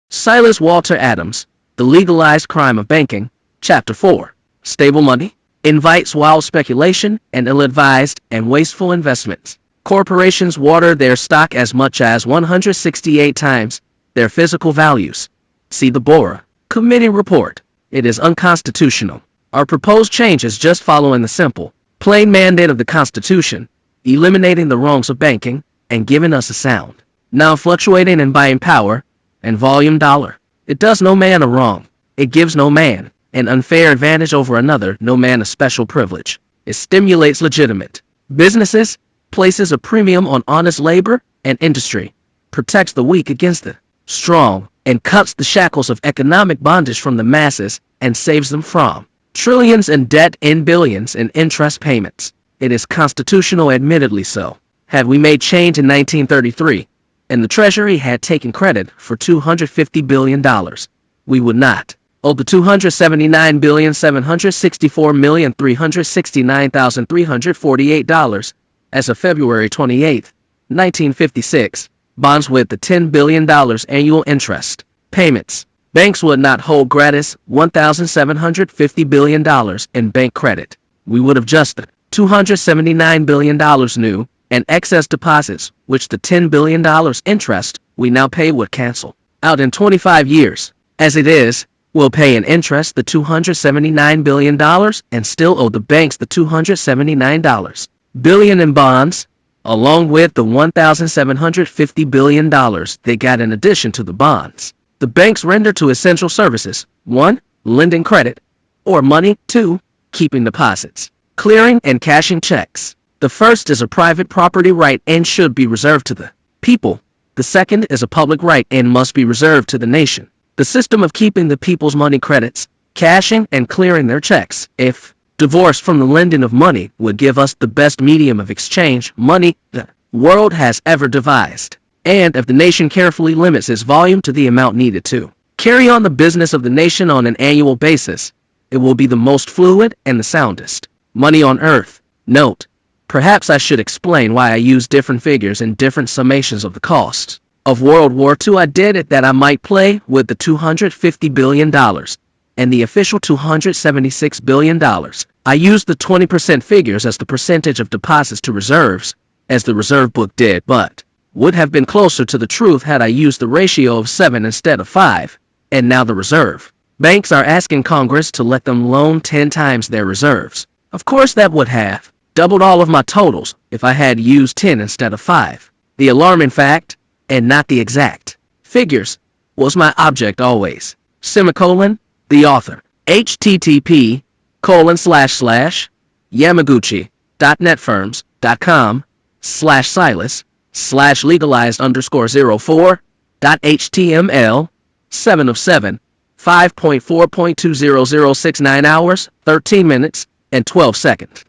Silas Walter Adams, The Legalized Crime of Banking, Chapter 4. Stable money invites wild speculation and ill-advised and wasteful investments. Corporations water their stock as much as 168 times their physical values. See the Bora Committee report. It is unconstitutional. Our proposed change is just following the simple, plain mandate of the Constitution, eliminating the wrongs of banking and giving us a sound, non-fluctuating and buying power and volume dollar. It does no man a wrong. It gives no man an unfair advantage over another, no man a special privilege. It stimulates legitimate businesses, places a premium on honest labor and industry, protects the weak against the strong, and cuts the shackles of economic bondage from the masses and saves them from trillions in debt and billions in interest payments. It is constitutional, admittedly so. Had we made change in 1933, and the Treasury had taken credit for $250 billion, we would not owe the $279,764,369,348 as of February 28, 1956, bonds with the $10 billion annual interest payments. Banks would not hold gratis $1,750 billion in bank credit. We would have just $279 billion new and excess deposits, which the $10 billion interest we now pay would cancel out in 25 years. As it is, we'll pay in interest the $279 billion and still owe the banks the $279 billion in bonds, along with the $1,750 billion they got in addition to the bonds. The banks render to essential services: 1. Lending credit or money. 2. Keeping deposits, clearing and cashing checks. The first is a private property right and should be reserved to the people. The second is a public right and must be reserved to the nation. The system of keeping the people's money credits, cashing and clearing their checks, if divorced from the lending of money, would give us the best medium of exchange money the world has ever devised. And if the nation carefully limits its volume to the amount needed to carry on the business of the nation on an annual basis, it will be the most fluid and the soundest money on earth. Note: perhaps I should explain why I use different figures in different summations of the costs of World War II. I did it that I might play with the $250 billion and the official $276 billion. I used the 20% figures as the percentage of deposits to reserves, as the reserve book did, but would have been closer to the truth had I used the ratio of 7 instead of 5. And now the reserve banks are asking Congress to let them loan 10 times their reserves. Of course, that would have doubled all of my totals if I had used 10 instead of 5. The alarming fact, and not the exact figures, was my object always. Semicolon, the author. http colon slash slash yamaguchi.netfirms.com /Silas /legalized underscore 04.html 7 of 7 5.4.20069 hours 13 minutes and 12 seconds.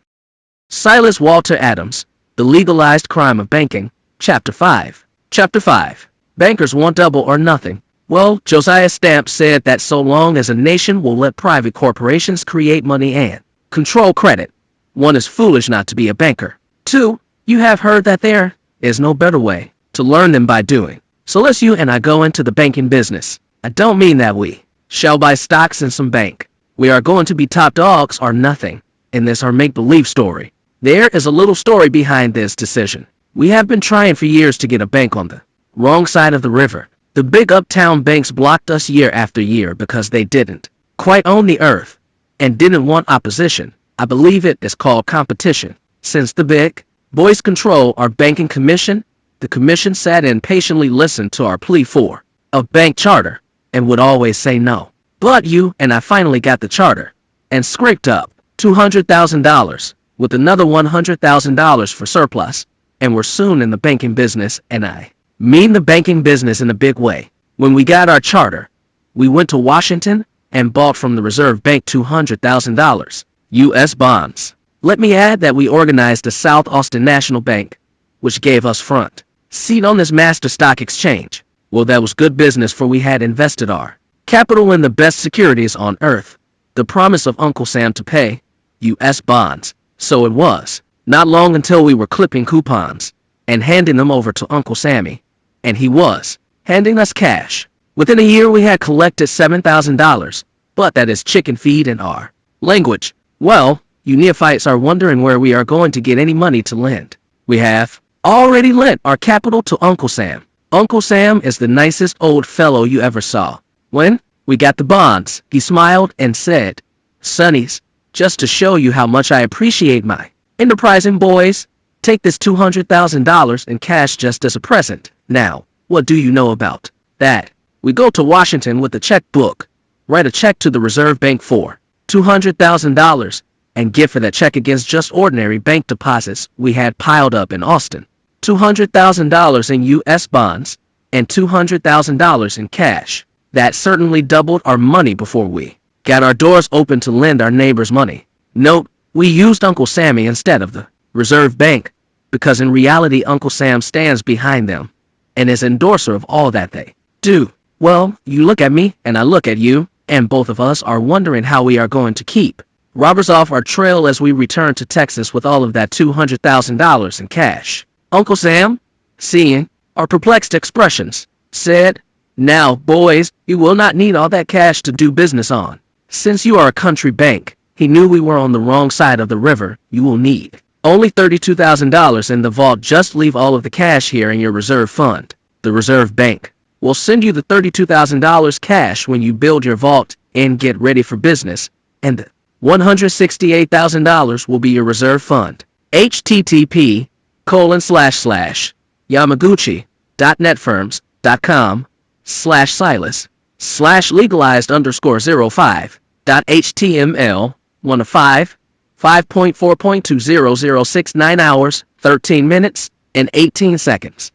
Silas Walter Adams, The Legalized Crime of Banking, Chapter 5. Chapter 5. Bankers want double or nothing. Well, Josiah Stamp said that so long as a nation will let private corporations create money and control credit, one is foolish not to be a banker. 2. You have heard that there is no better way to learn than by doing. So let's you and I go into the banking business. I don't mean that we shall buy stocks in some bank. We are going to be top dogs or nothing in this our make-believe story. There is a little story behind this decision. We have been trying for years to get a bank on the wrong side of the river. The big uptown banks blocked us year after year because they didn't quite own the earth and didn't want opposition. I believe it is called competition. Since the big boys control our banking commission, the commission sat and patiently listened to our plea for a bank charter and would always say no. But you and I finally got the charter and scraped up $200,000 with another $100,000 for surplus, and we're soon in the banking business, and I mean the banking business in a big way. When we got our charter, we went to Washington and bought from the Reserve Bank $200,000 U.S. bonds. Let me add that we organized the South Austin National Bank, which gave us front seat on this master stock exchange. Well, that was good business, for we had invested our capital in the best securities on earth, the promise of Uncle Sam to pay U.S. bonds. So it was not long until we were clipping coupons and handing them over to Uncle Sammy, and he was handing us cash. Within a year we had collected $7,000, but that is chicken feed in our language. Well, you neophytes are wondering where we are going to get any money to lend. We have already lent our capital to Uncle Sam. Uncle Sam is the nicest old fellow you ever saw. When we got the bonds, he smiled and said, "Sonnies, just to show you how much I appreciate my enterprising boys, take this $200,000 in cash just as a present." Now, what do you know about that? We go to Washington with a checkbook, write a check to the Reserve Bank for $200,000, and give for that check against just ordinary bank deposits we had piled up in Austin. $200,000 in U.S. bonds and $200,000 in cash. That certainly doubled our money before we got our doors open to lend our neighbors money. Note, we used Uncle Sammy instead of the Reserve Bank, because in reality Uncle Sam stands behind them and is endorser of all that they do. Well, you look at me and I look at you, and both of us are wondering how we are going to keep robbers off our trail as we return to Texas with all of that $200,000 in cash. Uncle Sam, seeing our perplexed expressions, said, "Now, boys, you will not need all that cash to do business on. Since you are a country bank," he knew we were on the wrong side of the river, "you will need only $32,000 in the vault. Just leave all of the cash here in your reserve fund. The Reserve Bank will send you the $32,000 cash when you build your vault and get ready for business, and the $168,000 will be your reserve fund." http://yamaguchi.netfirms.com /Silas /legalized underscore 05.html 1 of 5.4.20069 hours 13 minutes and 18 seconds.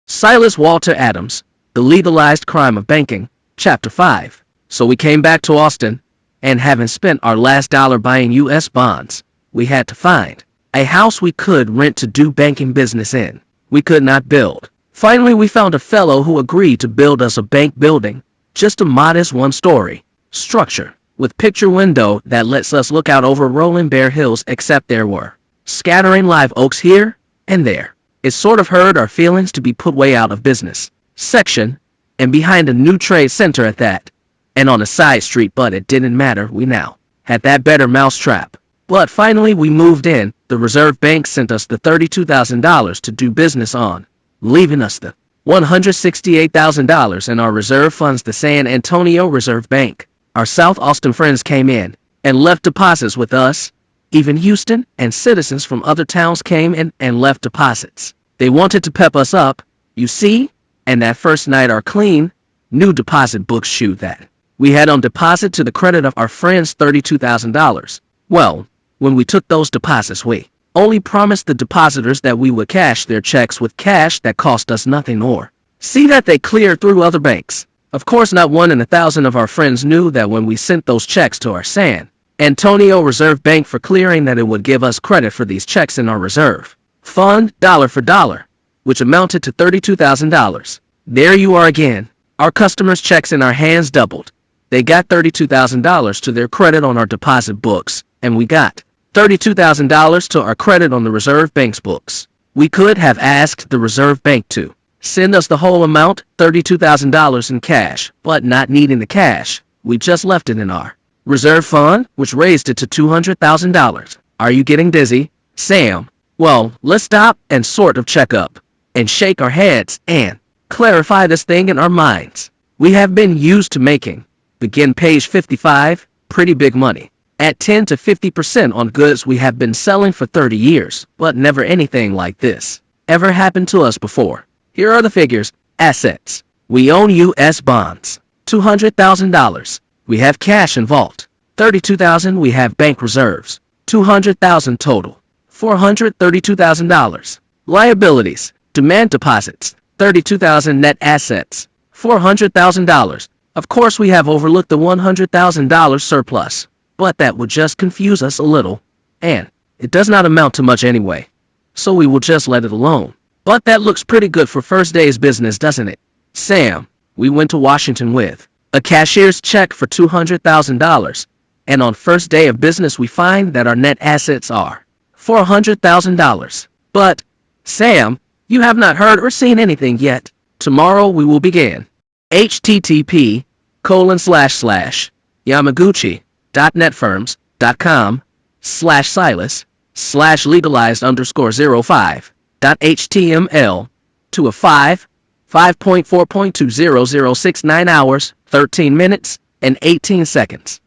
Silas Walter Adams, The Legalized Crime of Banking, Chapter 5. So we came back to Austin, and having spent our last dollar buying U.S. bonds, we had to find a house we could rent to do banking business in. We could not build. Finally, we found a fellow who agreed to build us a bank building, just a modest one-story structure with picture window that lets us look out over rolling bare hills, except there were scattering live oaks here and there. It sort of hurt our feelings to be put way out of business section and behind a new trade center at that, and on a side street, but it didn't matter. We now had that better mousetrap. But finally we moved in. The Reserve Bank sent us the $32,000 to do business on, leaving us the $168,000 in our reserve funds. The San Antonio Reserve Bank, our South Austin friends, came in and left deposits with us. Even Houston and citizens from other towns came in and left deposits. They wanted to pep us up, you see, and that first night our clean new deposit books show that we had on deposit to the credit of our friends $32,000. Well, when we took those deposits, we only promised the depositors that we would cash their checks with cash that cost us nothing or see that they cleared through other banks. Of course, not one in 1,000 of our friends knew that when we sent those checks to our San Antonio Reserve Bank for clearing, that it would give us credit for these checks in our reserve fund, dollar for dollar, which amounted to $32,000. There you are again. Our customers' checks in our hands doubled. They got $32,000 to their credit on our deposit books, and we got $32,000 to our credit on the Reserve Bank's books. We could have asked the Reserve Bank to send us the whole amount, $32,000 in cash, but not needing the cash, we just left it in our reserve fund, which raised it to $200,000. Are you getting dizzy, Sam? Well, let's stop and sort of check up and shake our heads and clarify this thing in our minds. We have been used to making, begin page 55, pretty big money at 10 to 50% on goods we have been selling for 30 years, but never anything like this ever happened to us before. Here are the figures. Assets. We own U.S. bonds, $200,000. We have cash in vault, $32,000. We have bank reserves, $200,000 total, $432,000. Liabilities. Demand deposits, $32,000. Net assets, $400,000. Of course, we have overlooked the $100,000 surplus, but that would just confuse us a little, and it does not amount to much anyway, so we will just let it alone. But that looks pretty good for first day's business, doesn't it? Sam, we went to Washington with a cashier's check for $200,000, and on first day of business we find that our net assets are $400,000. But, Sam, you have not heard or seen anything yet. Tomorrow we will begin. http://yamaguchi.netfirms.com/legalized_05.html to a 5.4.2006 hours, 13 minutes, and 18 seconds.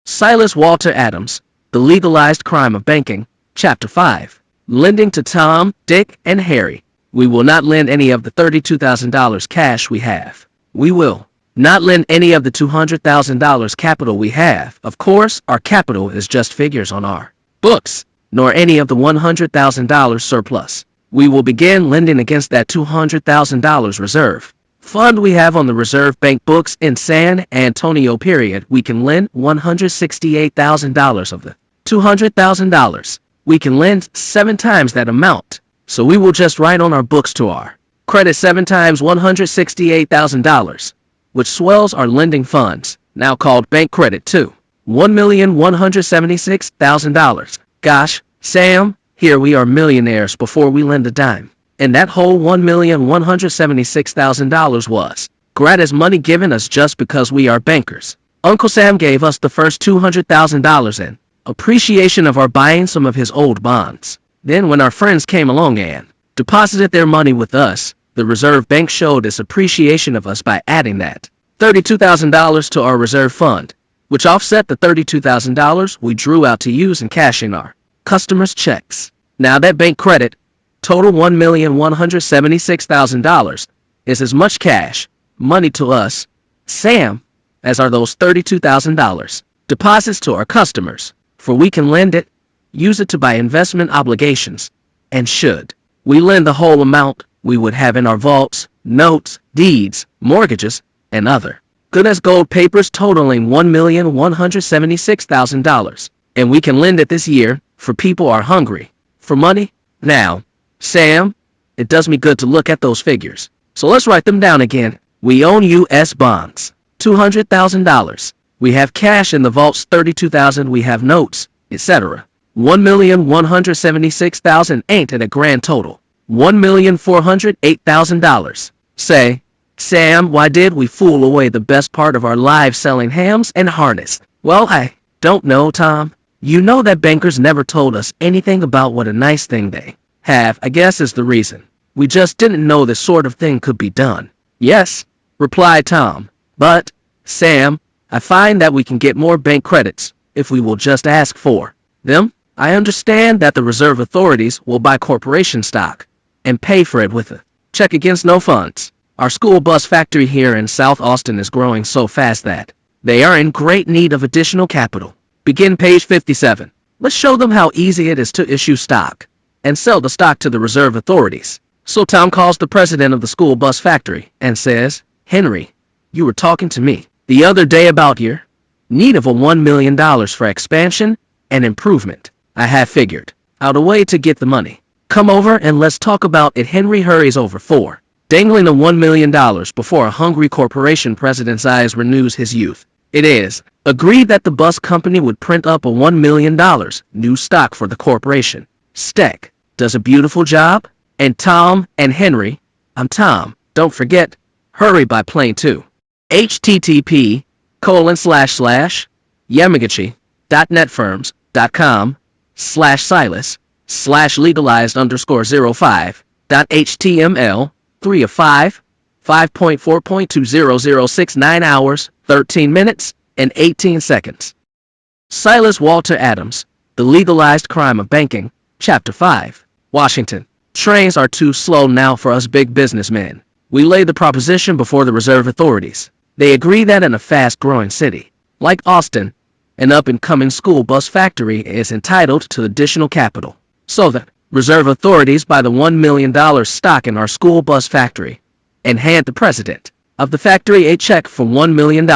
Silas Walter Adams, The Legalized Crime of Banking, Chapter 5. Lending to Tom, Dick, and Harry. We will not lend any of the $32,000 cash we have. We will not lend any of the $200,000 capital we have. Of course, our capital is just figures on our books, nor any of the $100,000 surplus. We will begin lending against that $200,000 reserve fund we have on the Reserve Bank books in San Antonio. Period. We can lend $168,000 of the $200,000. We can lend 7 times that amount, so we will just write on our books to our credit 7 times $168,000, which swells our lending funds, now called bank credit, to $1,176,000. Gosh, Sam, here we are millionaires before we lend a dime. And that whole $1,176,000 was gratis money given us just because we are bankers. Uncle Sam gave us the first $200,000 in appreciation of our buying some of his old bonds. Then when our friends came along and deposited their money with us, the Reserve Bank showed its appreciation of us by adding that $32,000 to our reserve fund, which offset the $32,000 we drew out to use in cashing our customers' checks. Now that bank credit, total $1,176,000, is as much cash money to us, Sam, as are those $32,000 deposits to our customers, for we can lend it, use it to buy investment obligations, and should we lend the whole amount, we would have in our vaults, notes, deeds, mortgages, and other good as gold papers totaling $1,176,000, and we can lend it this year, for people are hungry for money. Now, Sam, it does me good to look at those figures, so let's write them down again. We own U.S. bonds, $200,000. We have cash in the vaults, $32,000. We have notes, etc. $1,176,000 ain't it a grand total? $1,408,000. Say, Sam, why did we fool away the best part of our lives selling hams and harness? Well, I don't know, Tom. You know that bankers never told us anything about what a nice thing they have, I guess is the reason. We just didn't know this sort of thing could be done. Yes, replied Tom. But, Sam, I find that we can get more bank credits if we will just ask for them. I understand that the reserve authorities will buy corporation stock and pay for it with a check against no funds. Our school bus factory here in South Austin is growing so fast that they are in great need of additional capital. Begin page 57. Let's show them how easy it is to issue stock and sell the stock to the reserve authorities. So Tom calls the president of the school bus factory and says, Henry, you were talking to me the other day about your need of a $1 million for expansion and improvement. I have figured out a way to get the money. Come over and let's talk about it. Henry hurries over for dangling a $1 million before a hungry corporation president's eyes renews his youth. It is agreed that the bus company would print up a $1 million new stock for the corporation. Steck does a beautiful job, and Tom and Henry, I'm Tom, don't forget, hurry by plane too. http://yamagachi.netfirms.com/legalized_05.html 3 of 5, 5.4.2006 hours, 13 minutes, and 18 seconds. Silas Walter Adams, The Legalized Crime of Banking, Chapter 5. Washington. Trains are too slow now for us big businessmen. We lay the proposition before the reserve authorities. They agree that in a fast-growing city like Austin, an up-and-coming school bus factory is entitled to additional capital. So the reserve authorities buy the $1 million stock in our school bus factory and hand the president of the factory a check for $1 million.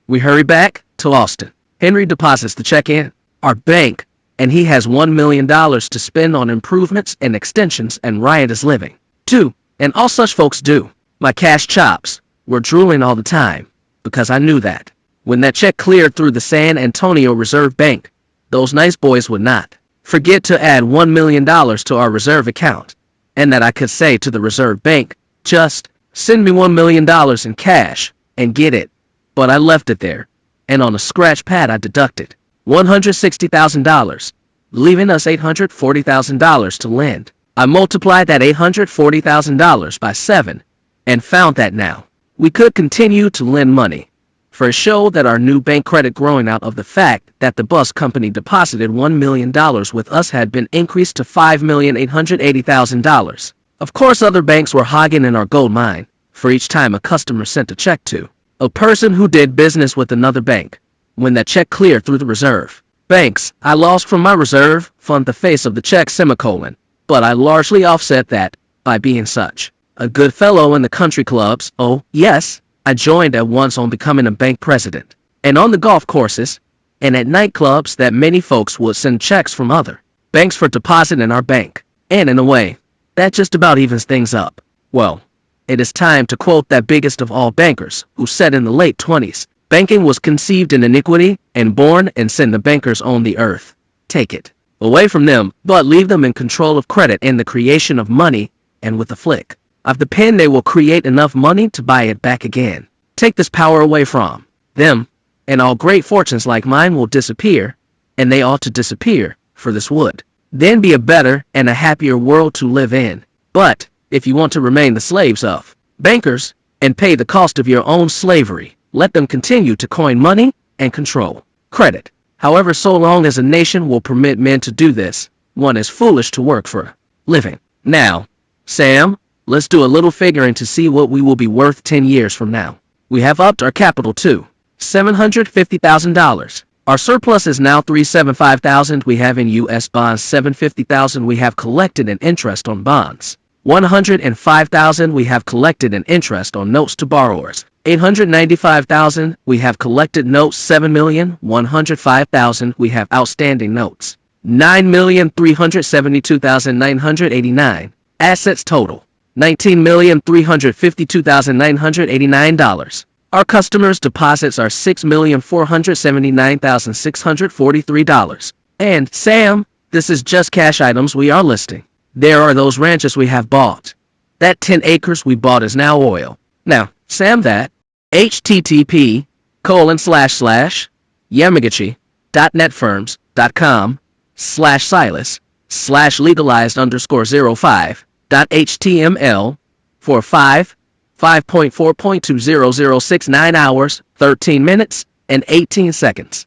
We hurry back to Austin. Henry deposits the check in our bank, and he has $1 million to spend on improvements and extensions and riotous living, too. And all such folks do. My cash chops were drooling all the time, because I knew that when that check cleared through the San Antonio Reserve Bank, those nice boys would not forget to add $1 million to our reserve account, and that I could say to the Reserve Bank, just send me $1 million in cash and get it. But I left it there, and on a scratch pad I deducted $160,000, leaving us $840,000 to lend. I multiplied that $840,000 by 7 and found that now we could continue to lend money for a show that our new bank credit growing out of the fact that the bus company deposited $1 million with us had been increased to $5,880,000. Of course, other banks were hogging in our gold mine for each time a customer sent a check to a person who did business with another bank. When that check cleared through the reserve banks, I lost from my reserve fund the face of the check semicolon, but I largely offset that by being such a good fellow in the country clubs. Oh, yes, I joined at once on becoming a bank president, and on the golf courses, and at nightclubs that many folks would send checks from other banks for deposit in our bank. And in a way, that just about evens things up. Well, it is time to quote that biggest of all bankers, who said in the late 20s, banking was conceived in iniquity and born in sin. The bankers own the earth. Take it away from them, but leave them in control of credit and the creation of money, and with a flick of the pen they will create enough money to buy it back again. Take this power away from them, and all great fortunes like mine will disappear, and they ought to disappear, for this would then be a better and a happier world to live in. But if you want to remain the slaves of bankers and pay the cost of your own slavery, let them continue to coin money and control credit. However, so long as a nation will permit men to do this, one is foolish to work for a living. Now, Sam, let's do a little figuring to see what we will be worth 10 years from now. We have upped our capital to $750,000. Our surplus is now $375,000. We have in U.S. bonds $750,000. We have collected in interest on bonds $105,000. We have collected in interest on notes to borrowers $895,000. We have collected notes $7,105,000. We have outstanding notes $9,372,989. Assets total $19,352,989. Our customers' deposits are $6,479,643. And, Sam, this is just cash items we are listing. There are those ranches we have bought. That 10 acres we bought is now oil. Now, Sam, that http://yamagachi.netfirms.com/legalized_05.html for 5.4.2006 hours, 13 minutes, and 18 seconds.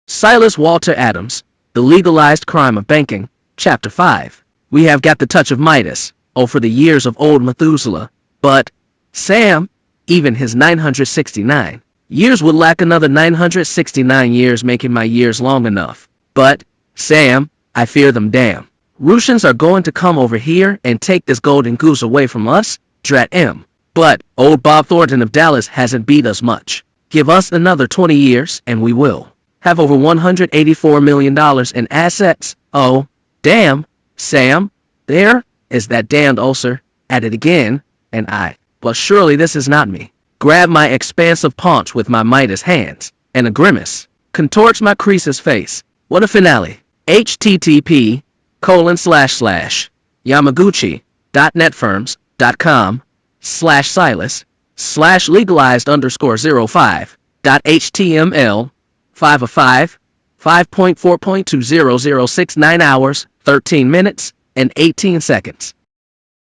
Silas Walter Adams, The Legalized Crime of Banking, Chapter 5. We have got the touch of Midas, for the years of old Methuselah, but Sam, even his 969 years would lack another 969 years, making my years long enough. But, Sam, I fear them damn Russians are going to come over here and take this golden goose away from us, drat em. But, old Bob Thornton of Dallas hasn't beat us much. Give us another 20 years and we will have over $184 million in assets. Oh, damn, Sam, there is that damned ulcer at it again, and but surely this is not me. Grab my expansive paunch with my Midas hands, and a grimace contorts my creases face. What a finale. http://yamaguchi.netfirms.com/legalized_05.html 5 of 5 5.4.2006 hours 13 minutes and 18 seconds.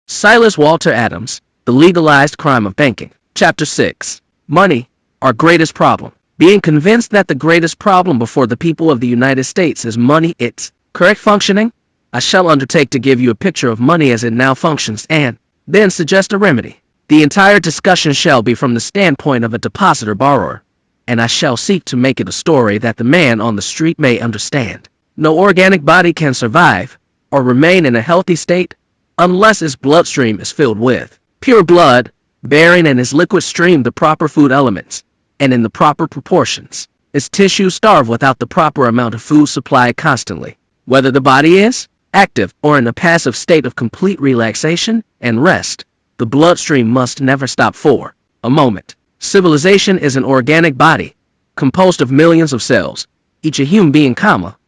Silas Walter Adams, The Legalized Crime of Banking. Chapter 6. Money, our greatest problem. Being convinced that the greatest problem before the people of the United States is money, its correct functioning, I shall undertake to give you a picture of money as it now functions and then suggest a remedy. The entire discussion shall be from the standpoint of a depositor-borrower, and I shall seek to make it a story that the man on the street may understand. No organic body can survive or remain in a healthy state unless its bloodstream is filled with pure blood, bearing in its liquid stream the proper food elements, and in the proper proportions. Its tissues starve without the proper amount of food supplied constantly. Whether the body is active or in a passive state of complete relaxation and rest, the bloodstream must never stop for a moment. Civilization is an organic body, composed of millions of cells, each a human being,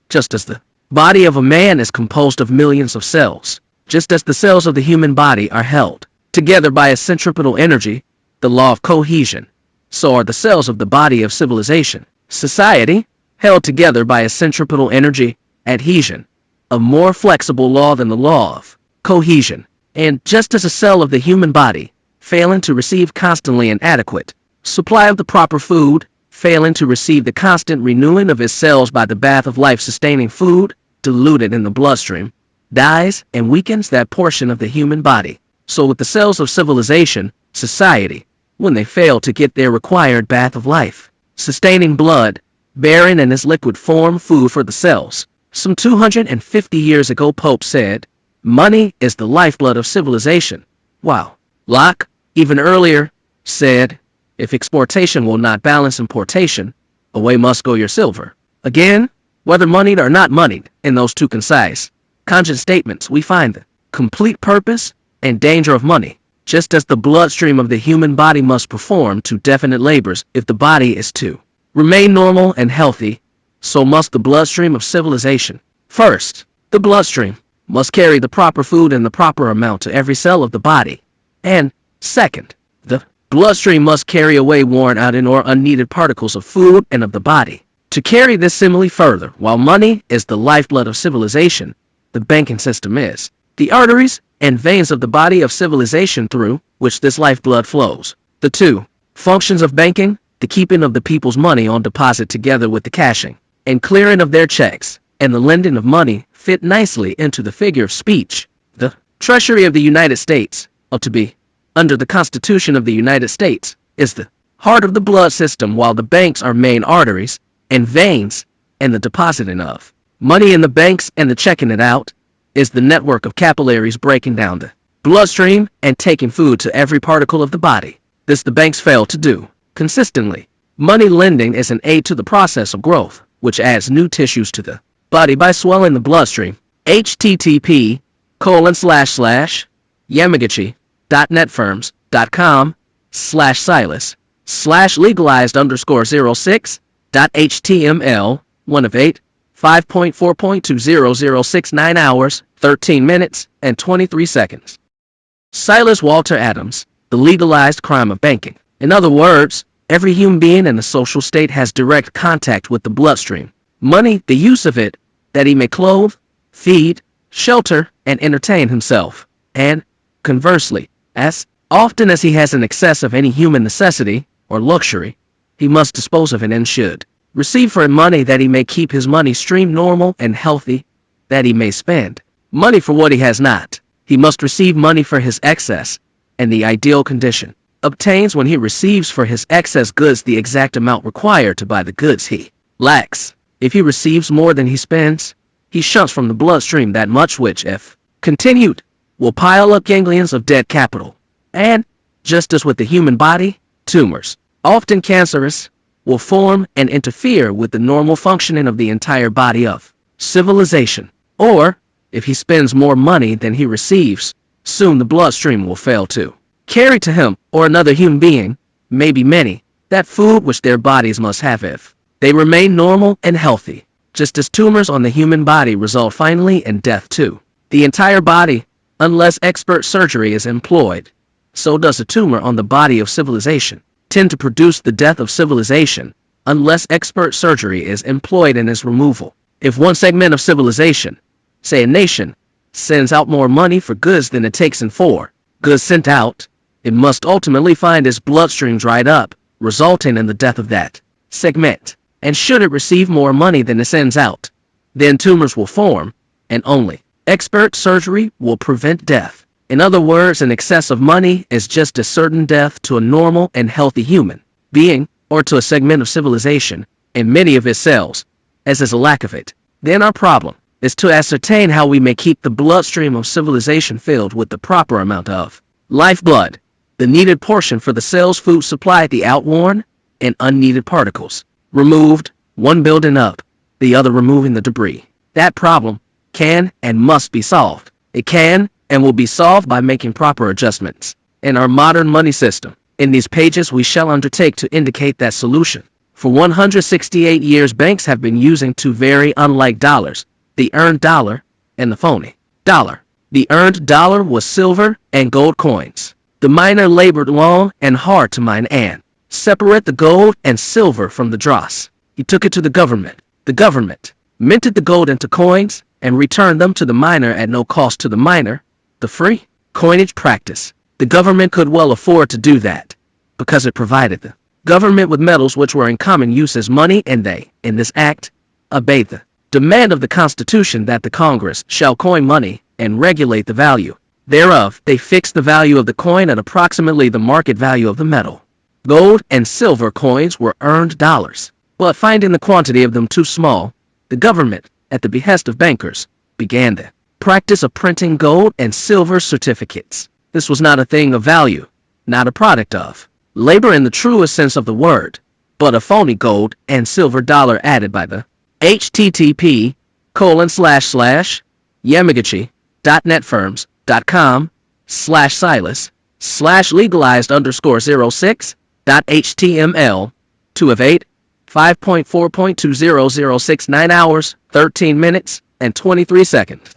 just as the body of a man is composed of millions of cells. Just as the cells of the human body are held together by a centripetal energy, the law of cohesion, so are the cells of the body of civilization, society, held together by a centripetal energy, adhesion, a more flexible law than the law of cohesion. And just as a cell of the human body, failing to receive constantly an adequate supply of the proper food, failing to receive the constant renewing of its cells by the bath of life-sustaining food, diluted in the bloodstream, dies and weakens that portion of the human body. So with the cells of civilization, society, when they fail to get their required bath of life, sustaining blood, bearing in its liquid form food for the cells. Some 250 years ago, Pope said, money is the lifeblood of civilization. Wow. Locke, even earlier, said, if exportation will not balance importation, away must go your silver. Again, whether moneyed or not moneyed, in those two concise, cogent statements we find the complete purpose and danger of money. Just as the bloodstream of the human body must perform two definite labors if the body is to remain normal and healthy, so must the bloodstream of civilization. First, the bloodstream must carry the proper food in the proper amount to every cell of the body. And, second, the bloodstream must carry away worn out and or unneeded particles of food and of the body. To carry this simile further, while money is the lifeblood of civilization, the banking system is the arteries and veins of the body of civilization through which this lifeblood flows. The two functions of banking, the keeping of the people's money on deposit together with the cashing and clearing of their checks, and the lending of money, fit nicely into the figure of speech. The Treasury of the United States, ought to be, under the Constitution of the United States, is the heart of the blood system, while the banks are main arteries and veins, and the depositing of money in the banks and the checking it out is the network of capillaries breaking down the bloodstream and taking food to every particle of the body. This the banks fail to do consistently. Money lending is an aid to the process of growth, which adds new tissues to the body by swelling the bloodstream. http://yamaguchi.netfirms.com/legalized_06.html 1 of 8 5.4.2006 hours 13 minutes and 23 seconds. Silas Walter Adams, The Legalized Crime of Banking. In other words, every human being in a social state has direct contact with the bloodstream. Money, the use of it, that he may clothe, feed, shelter, and entertain himself. And, conversely, as often as he has an excess of any human necessity or luxury, he must dispose of it and should receive for it money that he may keep his money stream normal and healthy, that he may spend money for what he has not. He must receive money for his excess and the ideal condition. obtains when he receives for his excess goods the exact amount required to buy the goods he lacks. If he receives more than he spends, he shunts from the bloodstream that much which, if continued, will pile up ganglions of dead capital. And, just as with the human body, tumors, often cancerous, will form and interfere with the normal functioning of the entire body of civilization. Or, if he spends more money than he receives, soon the bloodstream will fail to carry to him or another human being, maybe many, that food which their bodies must have if they remain normal and healthy. Just as tumors on the human body result finally in death too, the entire body, unless expert surgery is employed, so does a tumor on the body of civilization tend to produce the death of civilization, unless expert surgery is employed in its removal. If one segment of civilization, say a nation, sends out more money for goods than it takes in for goods sent out, it must ultimately find its bloodstream dried up, resulting in the death of that segment. And should it receive more money than it sends out, then tumors will form, and only expert surgery will prevent death. In other words, an excess of money is just as certain death to a normal and healthy human being, or to a segment of civilization, and many of its cells, as is a lack of it. Then our problem is to ascertain how we may keep the bloodstream of civilization filled with the proper amount of lifeblood, the needed portion for the cell's food supply, the outworn and unneeded particles removed, one building up, the other removing the debris. That problem can and must be solved. It can and will be solved by making proper adjustments in our modern money system. In these pages we shall undertake to indicate that solution. For 168 years banks have been using two very unlike dollars, the earned dollar and the phony dollar. The earned dollar was silver and gold coins. The miner labored long and hard to mine and separate the gold and silver from the dross. He took it to the government. The government minted the gold into coins and returned them to the miner at no cost to the miner, the free coinage practice. The government could well afford to do that, because it provided the government with metals which were in common use as money, and they, in this act, obeyed the demand of the Constitution that the Congress shall coin money and regulate the value thereof. They fixed the value of the coin at approximately the market value of the metal. Gold and silver coins were earned dollars, but finding the quantity of them too small, the government, at the behest of bankers, began the practice of printing gold and silver certificates. This was not a thing of value, not a product of labor in the truest sense of the word, but a phony gold and silver dollar added by the http://yamigachi.netfirms.com/legalized_06.html 2 of 8 5.4.2006 9 hours, 13 minutes, and 23 seconds.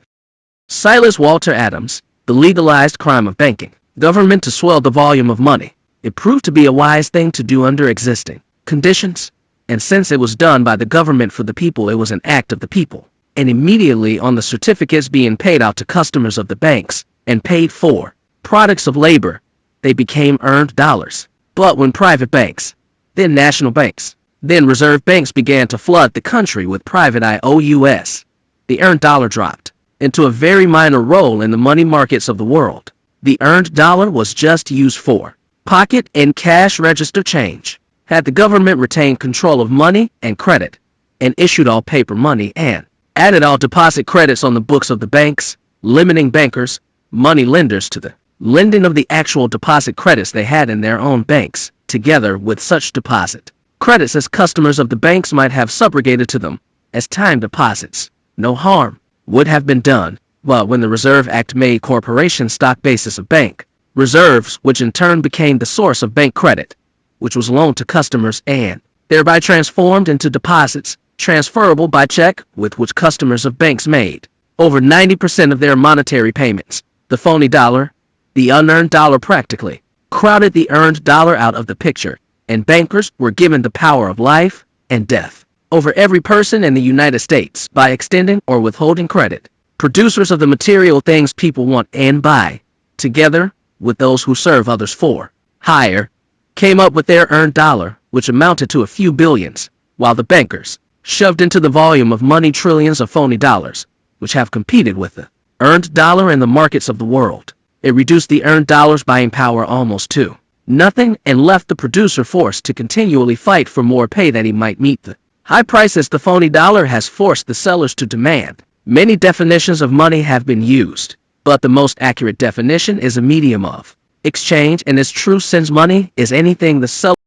Silas Walter Adams, The Legalized Crime of Banking. Government to swell the volume of money. It proved to be a wise thing to do under existing conditions, and since it was done by the government for the people, it was an act of the people. And immediately on the certificates being paid out to customers of the banks and paid for products of labor, they became earned dollars. But when private banks, then national banks, then reserve banks began to flood the country with private IOUs, the earned dollar dropped into a very minor role in the money markets of the world. The earned dollar was just used for pocket and cash register change. Had the government retained control of money and credit, and issued all paper money and added all deposit credits on the books of the banks, limiting bankers, money lenders to the lending of the actual deposit credits they had in their own banks, together with such deposit credits as customers of the banks might have subrogated to them as time deposits, no harm would have been done. But when the Reserve Act made corporation stock basis of bank reserves, which in turn became the source of bank credit, which was loaned to customers and thereby transformed into deposits transferable by check, with which customers of banks made over 90% of their monetary payments, the phony dollar, the unearned dollar, practically crowded the earned dollar out of the picture, and bankers were given the power of life and death over every person in the United States by extending or withholding credit. Producers of the material things people want and buy, together with those who serve others for hire, came up with their earned dollar, which amounted to a few billions, while the bankers shoved into the volume of money trillions of phony dollars, which have competed with the earned dollar in the markets of the world. It reduced the earned dollar's buying power almost to nothing, and left the producer forced to continually fight for more pay that he might meet the high prices the phony dollar has forced the sellers to demand. Many definitions of money have been used, but the most accurate definition is a medium of exchange, and is true since money is anything the seller